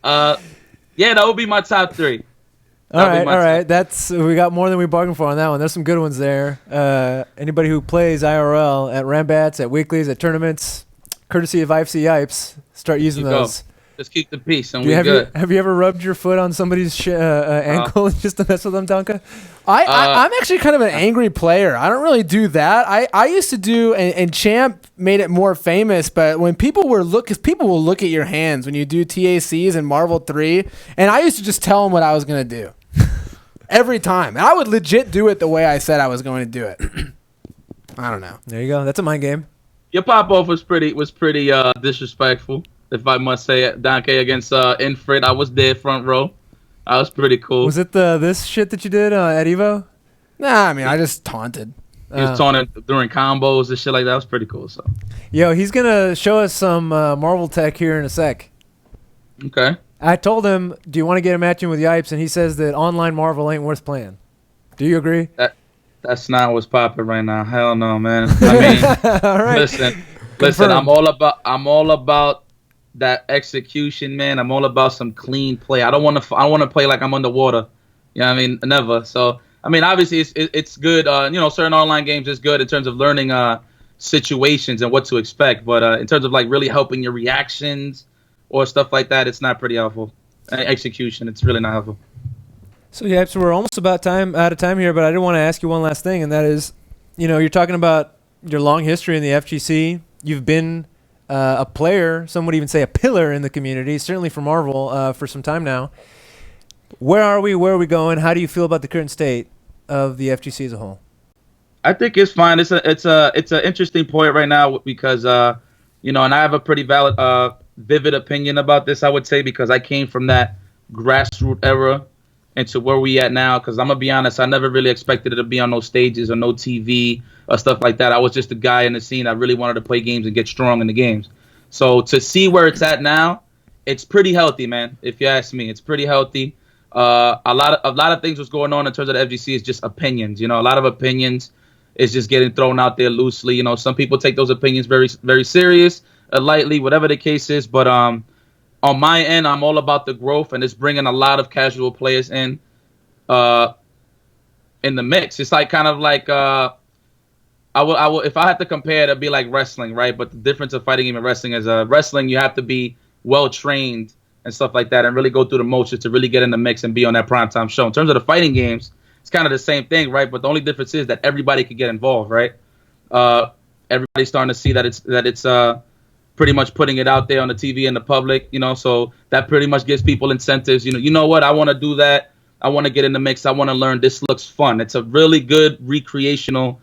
Yeah, that would be my top 3. All right. We got more than we bargained for on that one. There's some good ones there. Anybody who plays IRL at Rambats, at weeklies, at tournaments, courtesy of IFC Yipes, start using those. Go. Just keep the peace, and we're good. Have you ever rubbed your foot on somebody's ankle just to mess with them, Donka? I'm actually kind of an angry player. I don't really do that. I used to do, and Champ made it more famous, but when people because people will look at your hands when you do TACs and Marvel 3, and I used to just tell them what I was going to do. Every time. And I would legit do it the way I said I was going to do it. I don't know. There you go. That's a mind game. Your pop-off was pretty disrespectful. If I must say it, Donkey against Infrit, I was there front row. I was pretty cool. Was it this shit that you did at Evo? Nah, I mean, I just taunted. He was taunting during combos and shit like that. That was pretty cool. So, yo, he's going to show us some Marvel tech here in a sec. Okay. I told him, do you want to get a match in with Yipes? And he says that online Marvel ain't worth playing. Do you agree? That's not what's popping right now. Hell no, man. I mean, all right. Listen, I'm all about that execution, man. I'm all about some clean play. I don't want to play like I'm underwater. You know what I mean? Never. So, I mean, obviously it's good. Certain online games is good in terms of learning situations and what to expect. But in terms of like really helping your reactions or stuff like that, it's not pretty helpful. Execution, it's really not helpful. So yeah, so we're almost out of time here, but I did want to ask you one last thing, and that is, you're talking about your long history in the FGC. You've been a player, some would even say a pillar in the community, certainly for Marvel, for some time now. Where are we? Where are we going? How do you feel about the current state of the FGC as a whole? I think it's fine. It's an interesting point right now because and I have a pretty vivid opinion about this. I would say because I came from that grassroots era into where we at now. Because I'm gonna be honest, I never really expected it to be on no stages or no TV or stuff like that. I was just a guy in the scene. I really wanted to play games and get strong in the games. So to see where it's at now, it's pretty healthy, man. If you ask me, it's pretty healthy. A lot of things was going on in terms of the FGC is just opinions. A lot of opinions is just getting thrown out there loosely. Some people take those opinions very, very serious, lightly, whatever the case is. But on my end, I'm all about the growth, and it's bringing a lot of casual players in the mix. It's like kind of like I will if I had to compare it, it'd be like wrestling, right? But the difference of fighting game and wrestling is wrestling, you have to be well trained and stuff like that, and really go through the motions to really get in the mix and be on that primetime show. In terms of the fighting games, it's kind of the same thing, right? But the only difference is that everybody could get involved, right? Everybody's starting to see that it's pretty much putting it out there on the TV and the public, so that pretty much gives people incentives. You know what? I want to do that. I want to get in the mix. I want to learn. This looks fun. It's a really good recreational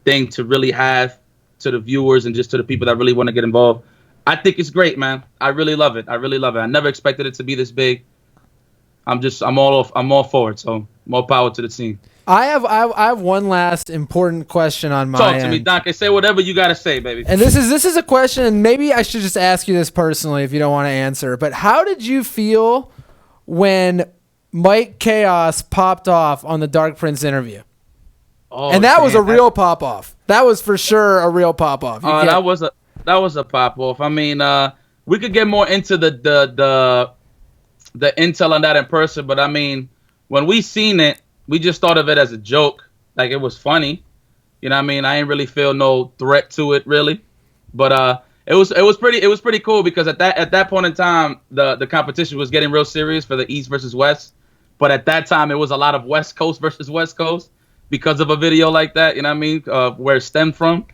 thing to really have to the viewers and just to the people that really want to get involved. I think it's great, man. I really love it. I never expected it to be this big. I'm all for it. So more power to the team. I have one last important question on my end. Talk to me, Doc. Say whatever you gotta say, baby. And this is a question, and maybe I should just ask you this personally if you don't want to answer. But how did you feel when Mike Chaos popped off on the Dark Prince interview? Oh, and that was a real pop off. That was for sure a real pop off. That was a pop off. I mean, we could get more into the intel on that in person, but I mean, when we seen it, we just thought of it as a joke, like it was funny. You know what I mean? I ain't really feel no threat to it really, but it was pretty cool because at that point in time, the competition was getting real serious for the East versus West, but at that time it was a lot of West Coast versus West Coast because of a video like that. You know what I mean? Where it stemmed from,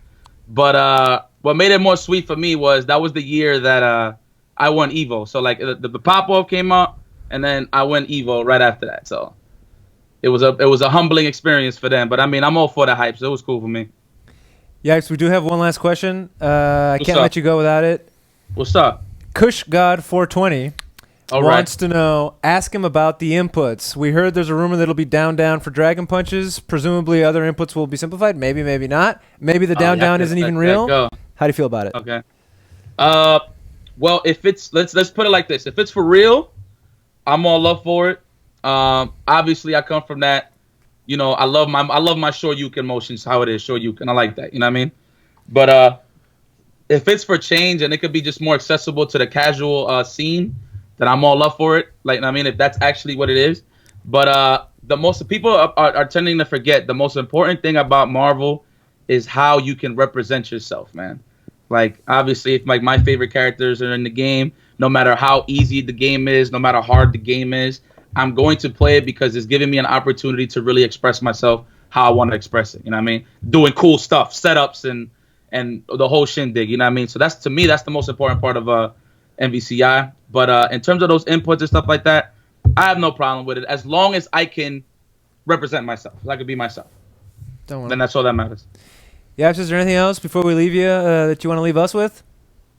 but what made it more sweet for me was that was the year that I won Evo. So like the pop off came out, and then I won Evo right after that. So it was a humbling experience for them. But I mean, I'm all for the hype, so it was cool for me. Yikes, we do have one last question. I can't let you go without it. What's up? Kush God 420 All wants right. to know, ask him about the inputs. We heard there's a rumor that it'll be down for Dragon Punches. Presumably other inputs will be simplified. Maybe, maybe not. Maybe the down isn't even real. Go. How do you feel about it? Okay. Well, if it's let's put it like this. If it's for real, I'm all up for it. Obviously I come from that. You know, I love my Shoryuken motions, how it is Shoryuken. I like that. You know what I mean? But if it's for change and it could be just more accessible to the casual scene, then I'm all up for it. Like, I mean, if that's actually what it is. But the most people are tending to forget the most important thing about Marvel is how you can represent yourself, man. Like, obviously, if like my favorite characters are in the game, no matter how easy the game is, no matter how hard the game is, I'm going to play it because it's giving me an opportunity to really express myself how I want to express it. You know what I mean? Doing cool stuff, setups, and the whole shindig. You know what I mean? So that's, to me, that's the most important part of MVCI. But in terms of those inputs and stuff like that, I have no problem with it as long as I can represent myself. As I can be myself. Then that's all that matters. Yeah, is there anything else before we leave you that you want to leave us with?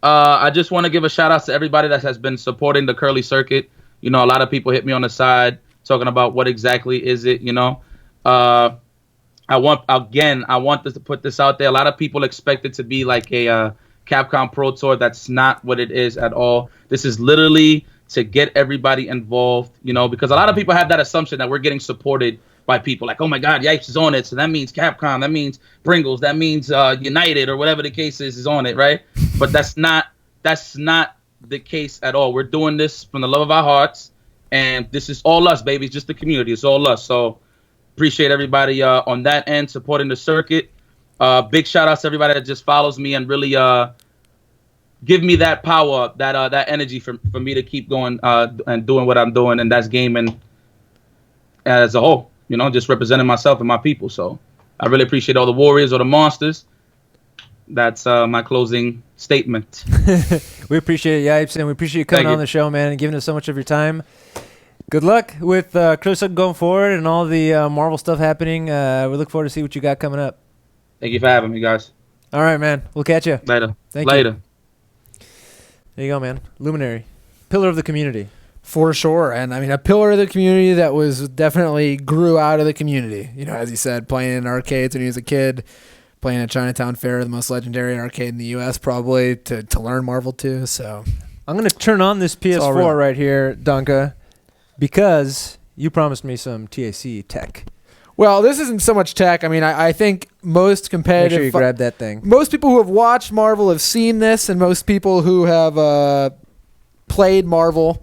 I just want to give a shout out to everybody that has been supporting the Curly Circuit. You know, a lot of people hit me on the side talking about what exactly is it, you know. I want to put this out there. A lot of people expect it to be like a Capcom Pro Tour. That's not what it is at all. This is literally to get everybody involved, you know, because a lot of people have that assumption that we're getting supported by people. Like, oh my God, Yipes is on it, so that means Capcom, that means Pringles, that means United, or whatever the case is on it, right? But that's not the case at all. We're doing this from the love of our hearts, and this is all us, baby. It's just the community. It's all us. So appreciate everybody on that end supporting the circuit. Big shout outs to everybody that just follows me and really give me that power, that energy for me to keep going and doing what I'm doing, and that's gaming as a whole. You know, just representing myself and my people. So I really appreciate all the warriors or the monsters. That's my closing statement. We appreciate it, Yipes, and we appreciate you coming on the show, man, and giving us so much of your time. Good luck with Chris going forward and all the Marvel stuff happening. We look forward to see what you got coming up. Thank you for having me, guys. All right, man. We'll catch you. Later. Thank you. There you go, man. Luminary. Pillar of the community. For sure. And I mean, a pillar of the community that was definitely grew out of the community. You know, as he said, playing in arcades when he was a kid, playing at Chinatown Fair, the most legendary arcade in the U.S. probably, to learn Marvel too. So I'm going to turn on this PS4 right here, Dunka, because you promised me some TAC tech. Well, this isn't so much tech. I mean, I think most competitive... Make sure you grab that thing. Most people who have watched Marvel have seen this, and most people who have played Marvel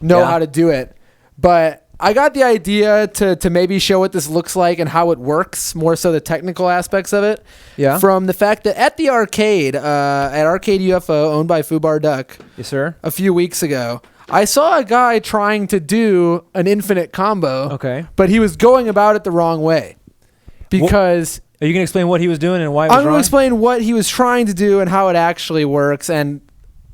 know how to do it. But I got the idea to maybe show what this looks like and how it works, more so the technical aspects of it. Yeah. From the fact that at the arcade, at Arcade UFO, owned by Fubar Duck, yes, sir, a few weeks ago, I saw a guy trying to do an infinite combo. Okay. But he was going about it the wrong way. Because... Are you going to explain what he was doing and why it was wrong? I'm going to explain what he was trying to do and how it actually works. And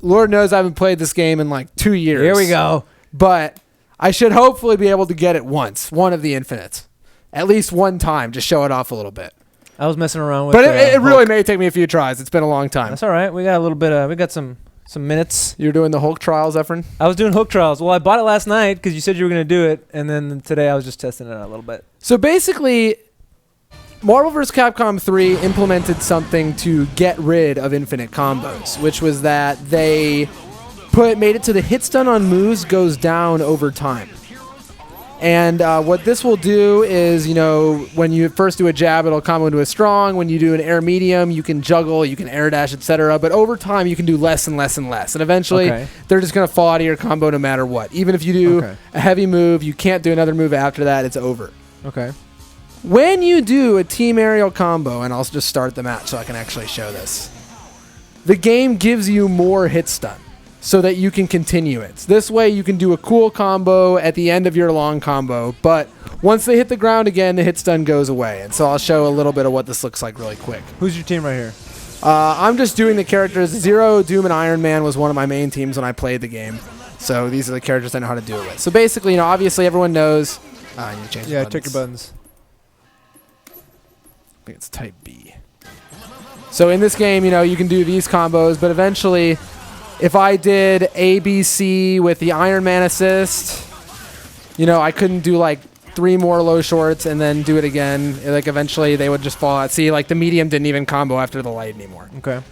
Lord knows I haven't played this game in like 2 years. Here we go. But I should hopefully be able to get it once, one of the infinites. At least one time, just show it off a little bit. I was messing around with it. But it really may take me a few tries. It's been a long time. That's all right. We got a little bit we got some minutes. You're doing the Hulk trials, Efren? I was doing Hulk trials. Well, I bought it last night because you said you were going to do it. And then today I was just testing it out a little bit. So basically, Marvel vs. Capcom 3 implemented something to get rid of infinite combos, which was that they made it so the hit stun on moves goes down over time. And what this will do is, you know, when you first do a jab, it'll combo into a strong. When you do an air medium, you can juggle, you can air dash, etc. But over time, you can do less and less and less. And eventually, they're just going to fall out of your combo no matter what. Even if you do a heavy move, you can't do another move after that. It's over. Okay. When you do a team aerial combo, and I'll just start the match so I can actually show this, the game gives you more hit stun so that you can continue it. This way you can do a cool combo at the end of your long combo, but once they hit the ground again, the hit stun goes away. And so I'll show a little bit of what this looks like really quick. Who's your team right here? I'm just doing the characters. Zero, Doom, and Iron Man was one of my main teams when I played the game. So these are the characters I know how to do it with. So basically, you know, obviously everyone knows... I need to change the buttons. check your buttons. I think it's type B. So in this game, you know, you can do these combos, but eventually if I did ABC with the Iron Man assist, I couldn't do like 3 more low shorts and then do it again. Like eventually they would just fall out. See, like the medium didn't even combo after the light anymore. Okay.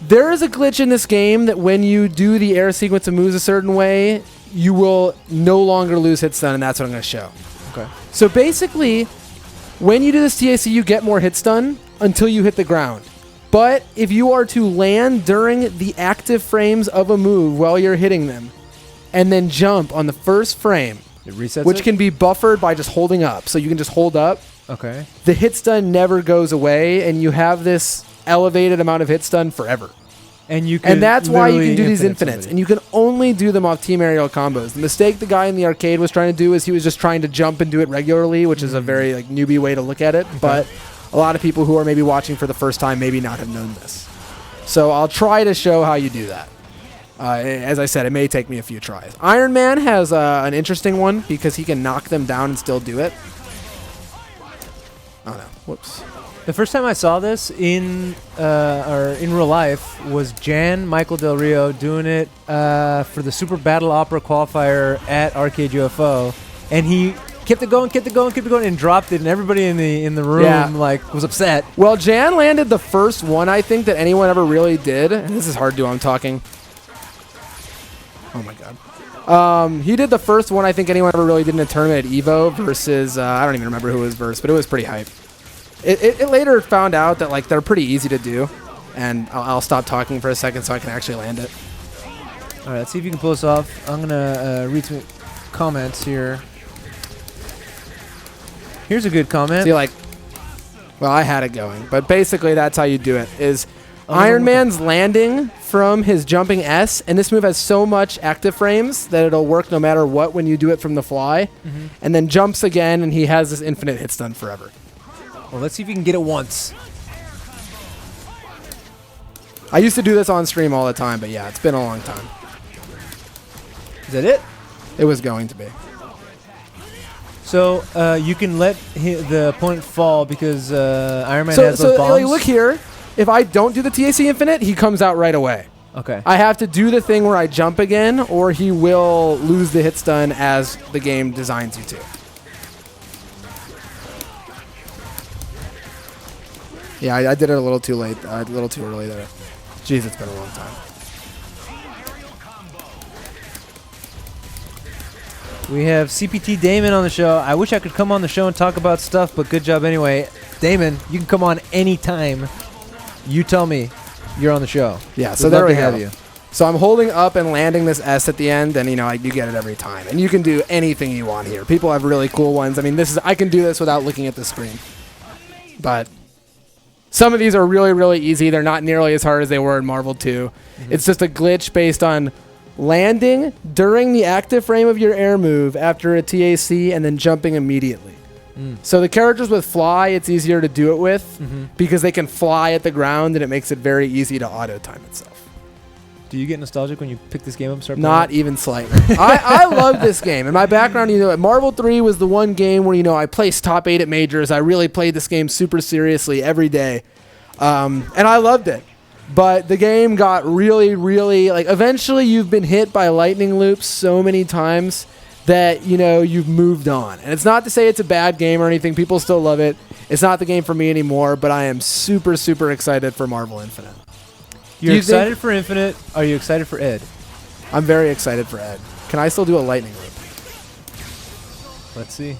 There is a glitch in this game that when you do the air sequence of moves a certain way, you will no longer lose hit stun, and that's what I'm going to show. Okay. So basically, when you do this TAC, you get more hit stun until you hit the ground. But if you are to land during the active frames of a move while you're hitting them, and then jump on the first frame, It resets which it? can be buffered by just holding up. So you can just hold up. Okay. The hit stun never goes away, and you have this elevated amount of hit stun forever. And that's why you can do these infinite infinites. somebody. And you can only do them off team aerial combos. The mistake the guy in the arcade was trying to do is he was just trying to jump and do it regularly, which is a very like newbie way to look at it. But a lot of people who are maybe watching for the first time maybe not have known this. So I'll try to show how you do that. As I said, it may take me a few tries. Iron Man has an interesting one because he can knock them down and still do it. Oh no! Whoops. The first time I saw this in real life was Michael Del Rio doing it for the Super Battle Opera qualifier at Arcade UFO, and he kept it going, and dropped it, and everybody in the room was upset. Well, Jan landed the first one I think that anyone ever really did. And this is hard to do. I'm talking. Oh my god. He did the first one I think anyone ever really did in a tournament at Evo versus I don't even remember who it was versus, but it was pretty hype. It later found out that like they're pretty easy to do, and I'll stop talking for a second so I can actually land it. All right, let's see if you can pull this off. I'm gonna read some comments here. Here's a good comment. See, well, I had it going, but basically that's how you do it. Is Iron Man's landing from his jumping S, and this move has so much active frames that it'll work no matter what when you do it from the fly, and then jumps again, and he has this infinite hit stun forever. Well, let's see if you can get it once. I used to do this on stream all the time, but yeah, it's been a long time. Is that it? It was going to be. So you can let the opponent fall because Iron Man has those So bombs. look here. If I don't do the TAC infinite, he comes out right away. Okay. I have to do the thing where I jump again, or he will lose the hit stun as the game designs you to. Yeah, I did it a little too late, a little too early there. Jeez, it's been a long time. We have CPT Damon on the show. I wish I could come on the show and talk about stuff, but good job anyway. Damon, you can come on anytime. You tell me you're on the show. Yeah, We'd so there love we to go. have you. So I'm holding up and landing this S at the end, and you get it every time. And you can do anything you want here. People have really cool ones. I mean, I can do this without looking at the screen. But some of these are really, really easy. They're not nearly as hard as they were in Marvel 2. It's just a glitch based on landing during the active frame of your air move after a TAC and then jumping immediately. So the characters with fly, it's easier to do it with because they can fly at the ground, and it makes it very easy to auto-time itself. Do you get nostalgic when you pick this game up and start playing Not it? even slightly. I love this game. In my background, Marvel 3 was the one game where, I placed top 8 at majors. I really played this game super seriously every day. And I loved it. But the game got really, really, eventually you've been hit by lightning loops so many times that, you've moved on. And it's not to say it's a bad game or anything. People still love it. It's not the game for me anymore, but I am super, super excited for Marvel Infinite. You're excited for Infinite. Are you excited for Ed? I'm very excited for Ed. Can I still do a lightning loop? Let's see.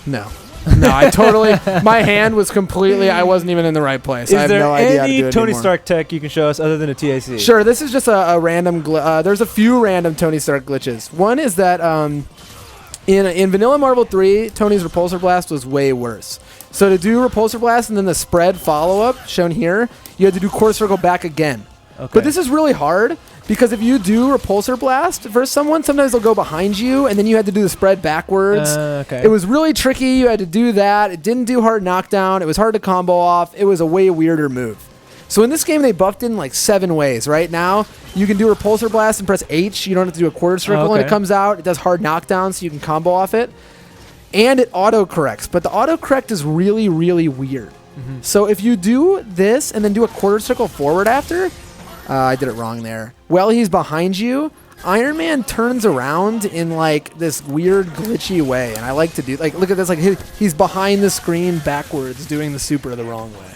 No. No, I totally... my hand was completely... I wasn't even in the right place. I have no idea how to do it Is there any Tony anymore. Stark tech you can show us other than a TAC? Sure, this is just a random... there's a few random Tony Stark glitches. One is that in Vanilla Marvel 3, Tony's Repulsor Blast was way worse. So to do Repulsor Blast and then the spread follow-up, shown here, you had to do Quarter Circle back again. Okay. But this is really hard because if you do Repulsor Blast versus someone, sometimes they'll go behind you, and then you had to do the spread backwards. Okay. It was really tricky. You had to do that. It didn't do hard knockdown. It was hard to combo off. It was a way weirder move. So in this game, they buffed in 7 ways. Right now, you can do Repulsor Blast and press H. You don't have to do a Quarter Circle, and it comes out. It does hard knockdown, so you can combo off it. And it auto-corrects. But the auto-correct is really, really weird. So if you do this and then do a Quarter Circle forward after, I did it wrong there. While he's behind you, Iron Man turns around in like this weird glitchy way, and I like to do like look at this like he's behind the screen backwards doing the super the wrong way.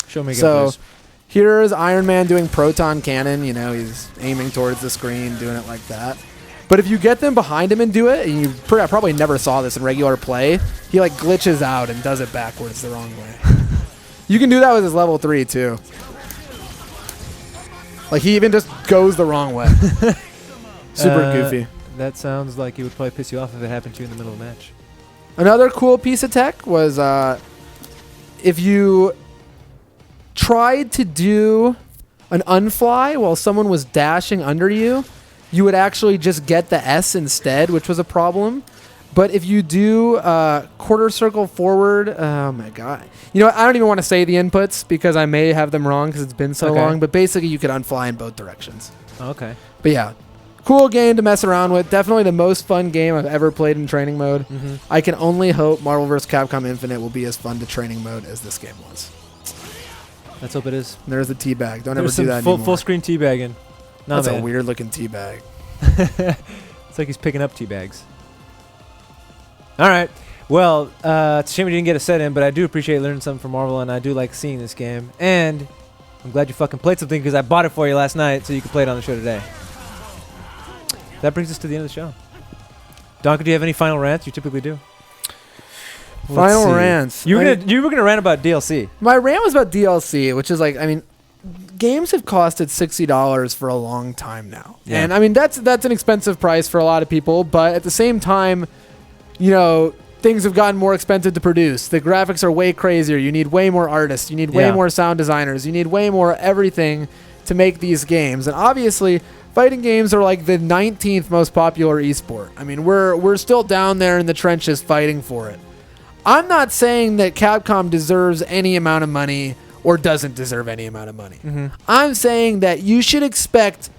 Show me again, So please. here's Iron Man doing proton cannon. You know, he's aiming towards the screen, doing it like that. But if you get them behind him and do it, and you probably never saw this in regular play, he like glitches out and does it backwards the wrong way. You can do that with his level 3 too. Like he even just goes the wrong way. Super goofy. That sounds like it would probably piss you off if it happened to you in the middle of a match. Another cool piece of tech was if you tried to do an unfly while someone was dashing under you, you would actually just get the S instead, which was a problem. But if you do quarter circle forward, oh my god. You know what? I don't even want to say the inputs because I may have them wrong because it's been so long. But basically you could unfly in both directions. Okay. But yeah, cool game to mess around with. Definitely the most fun game I've ever played in training mode. Mm-hmm. I can only hope Marvel vs. Capcom Infinite will be as fun to training mode as this game was. Let's hope it is. There's the teabag. Don't ever There's do some that anymore. full screen teabagging. No, That's man. a weird looking teabag. It's like he's picking up teabags. All right. Well, it's a shame we didn't get a set in, but I do appreciate learning something from Marvel, and I do like seeing this game. And I'm glad you fucking played something because I bought it for you last night so you could play it on the show today. That brings us to the end of the show. Donka, do you have any final rants? You typically do. Final rants. You were gonna rant about DLC. My rant was about DLC, which is like, I mean, games have costed $60 for a long time now. Yeah. And I mean, that's an expensive price for a lot of people, but at the same time, you know, things have gotten more expensive to produce. The graphics are way crazier. You need way more artists. You need way more sound designers. You need way more everything to make these games. And obviously, fighting games are like the 19th most popular esport. I mean, we're still down there in the trenches fighting for it. I'm not saying that Capcom deserves any amount of money or doesn't deserve any amount of money. Mm-hmm. I'm saying that you should expect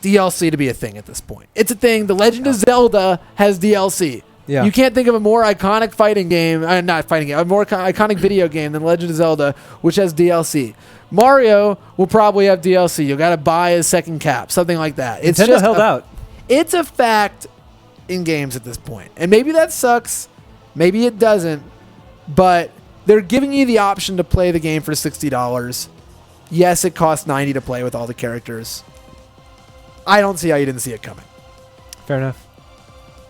DLC to be a thing at this point. It's a thing. The Legend of Zelda has DLC. Yeah. You can't think of a more iconic fighting game, not fighting game, a more iconic video game than Legend of Zelda, which has DLC. Mario will probably have DLC. You got to buy a second cap, something like that. It's Nintendo just held out. It's a fact in games at this point. And maybe that sucks. Maybe it doesn't. But they're giving you the option to play the game for $60. Yes, it costs $90 to play with all the characters. I don't see how you didn't see it coming. Fair enough.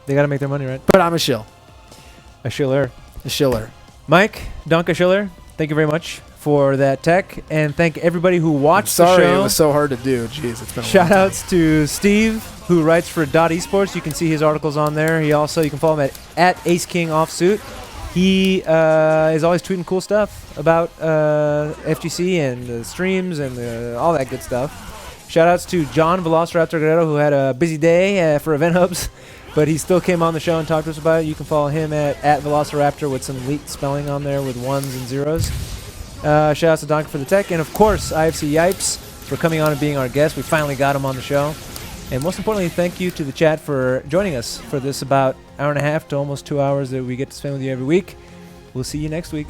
They got to make their money, right? But I'm a shill. A shiller. A shiller. Mike, Donka Schiller, thank you very much for that tech, and thank everybody who watched the Sorry, show. it was so hard to do. Jeez, it's been a Shout long time. outs to Steve, who writes for Esports. You can see his articles on there. You can follow him at Ace King Offsuit. He is always tweeting cool stuff about FGC and the streams and all that good stuff. Shout outs to John Velociraptor Guerrero, who had a busy day for Event Hubs, but he still came on the show and talked to us about it. You can follow him at Velociraptor with some leaked spelling on there with ones and zeros. Shout out to Donka for the tech, and of course IFC Yipes for coming on and being our guest. We finally got him on the show. And most importantly, thank you to the chat for joining us for this about hour and a half to almost 2 hours that we get to spend with you every week. We'll see you next week.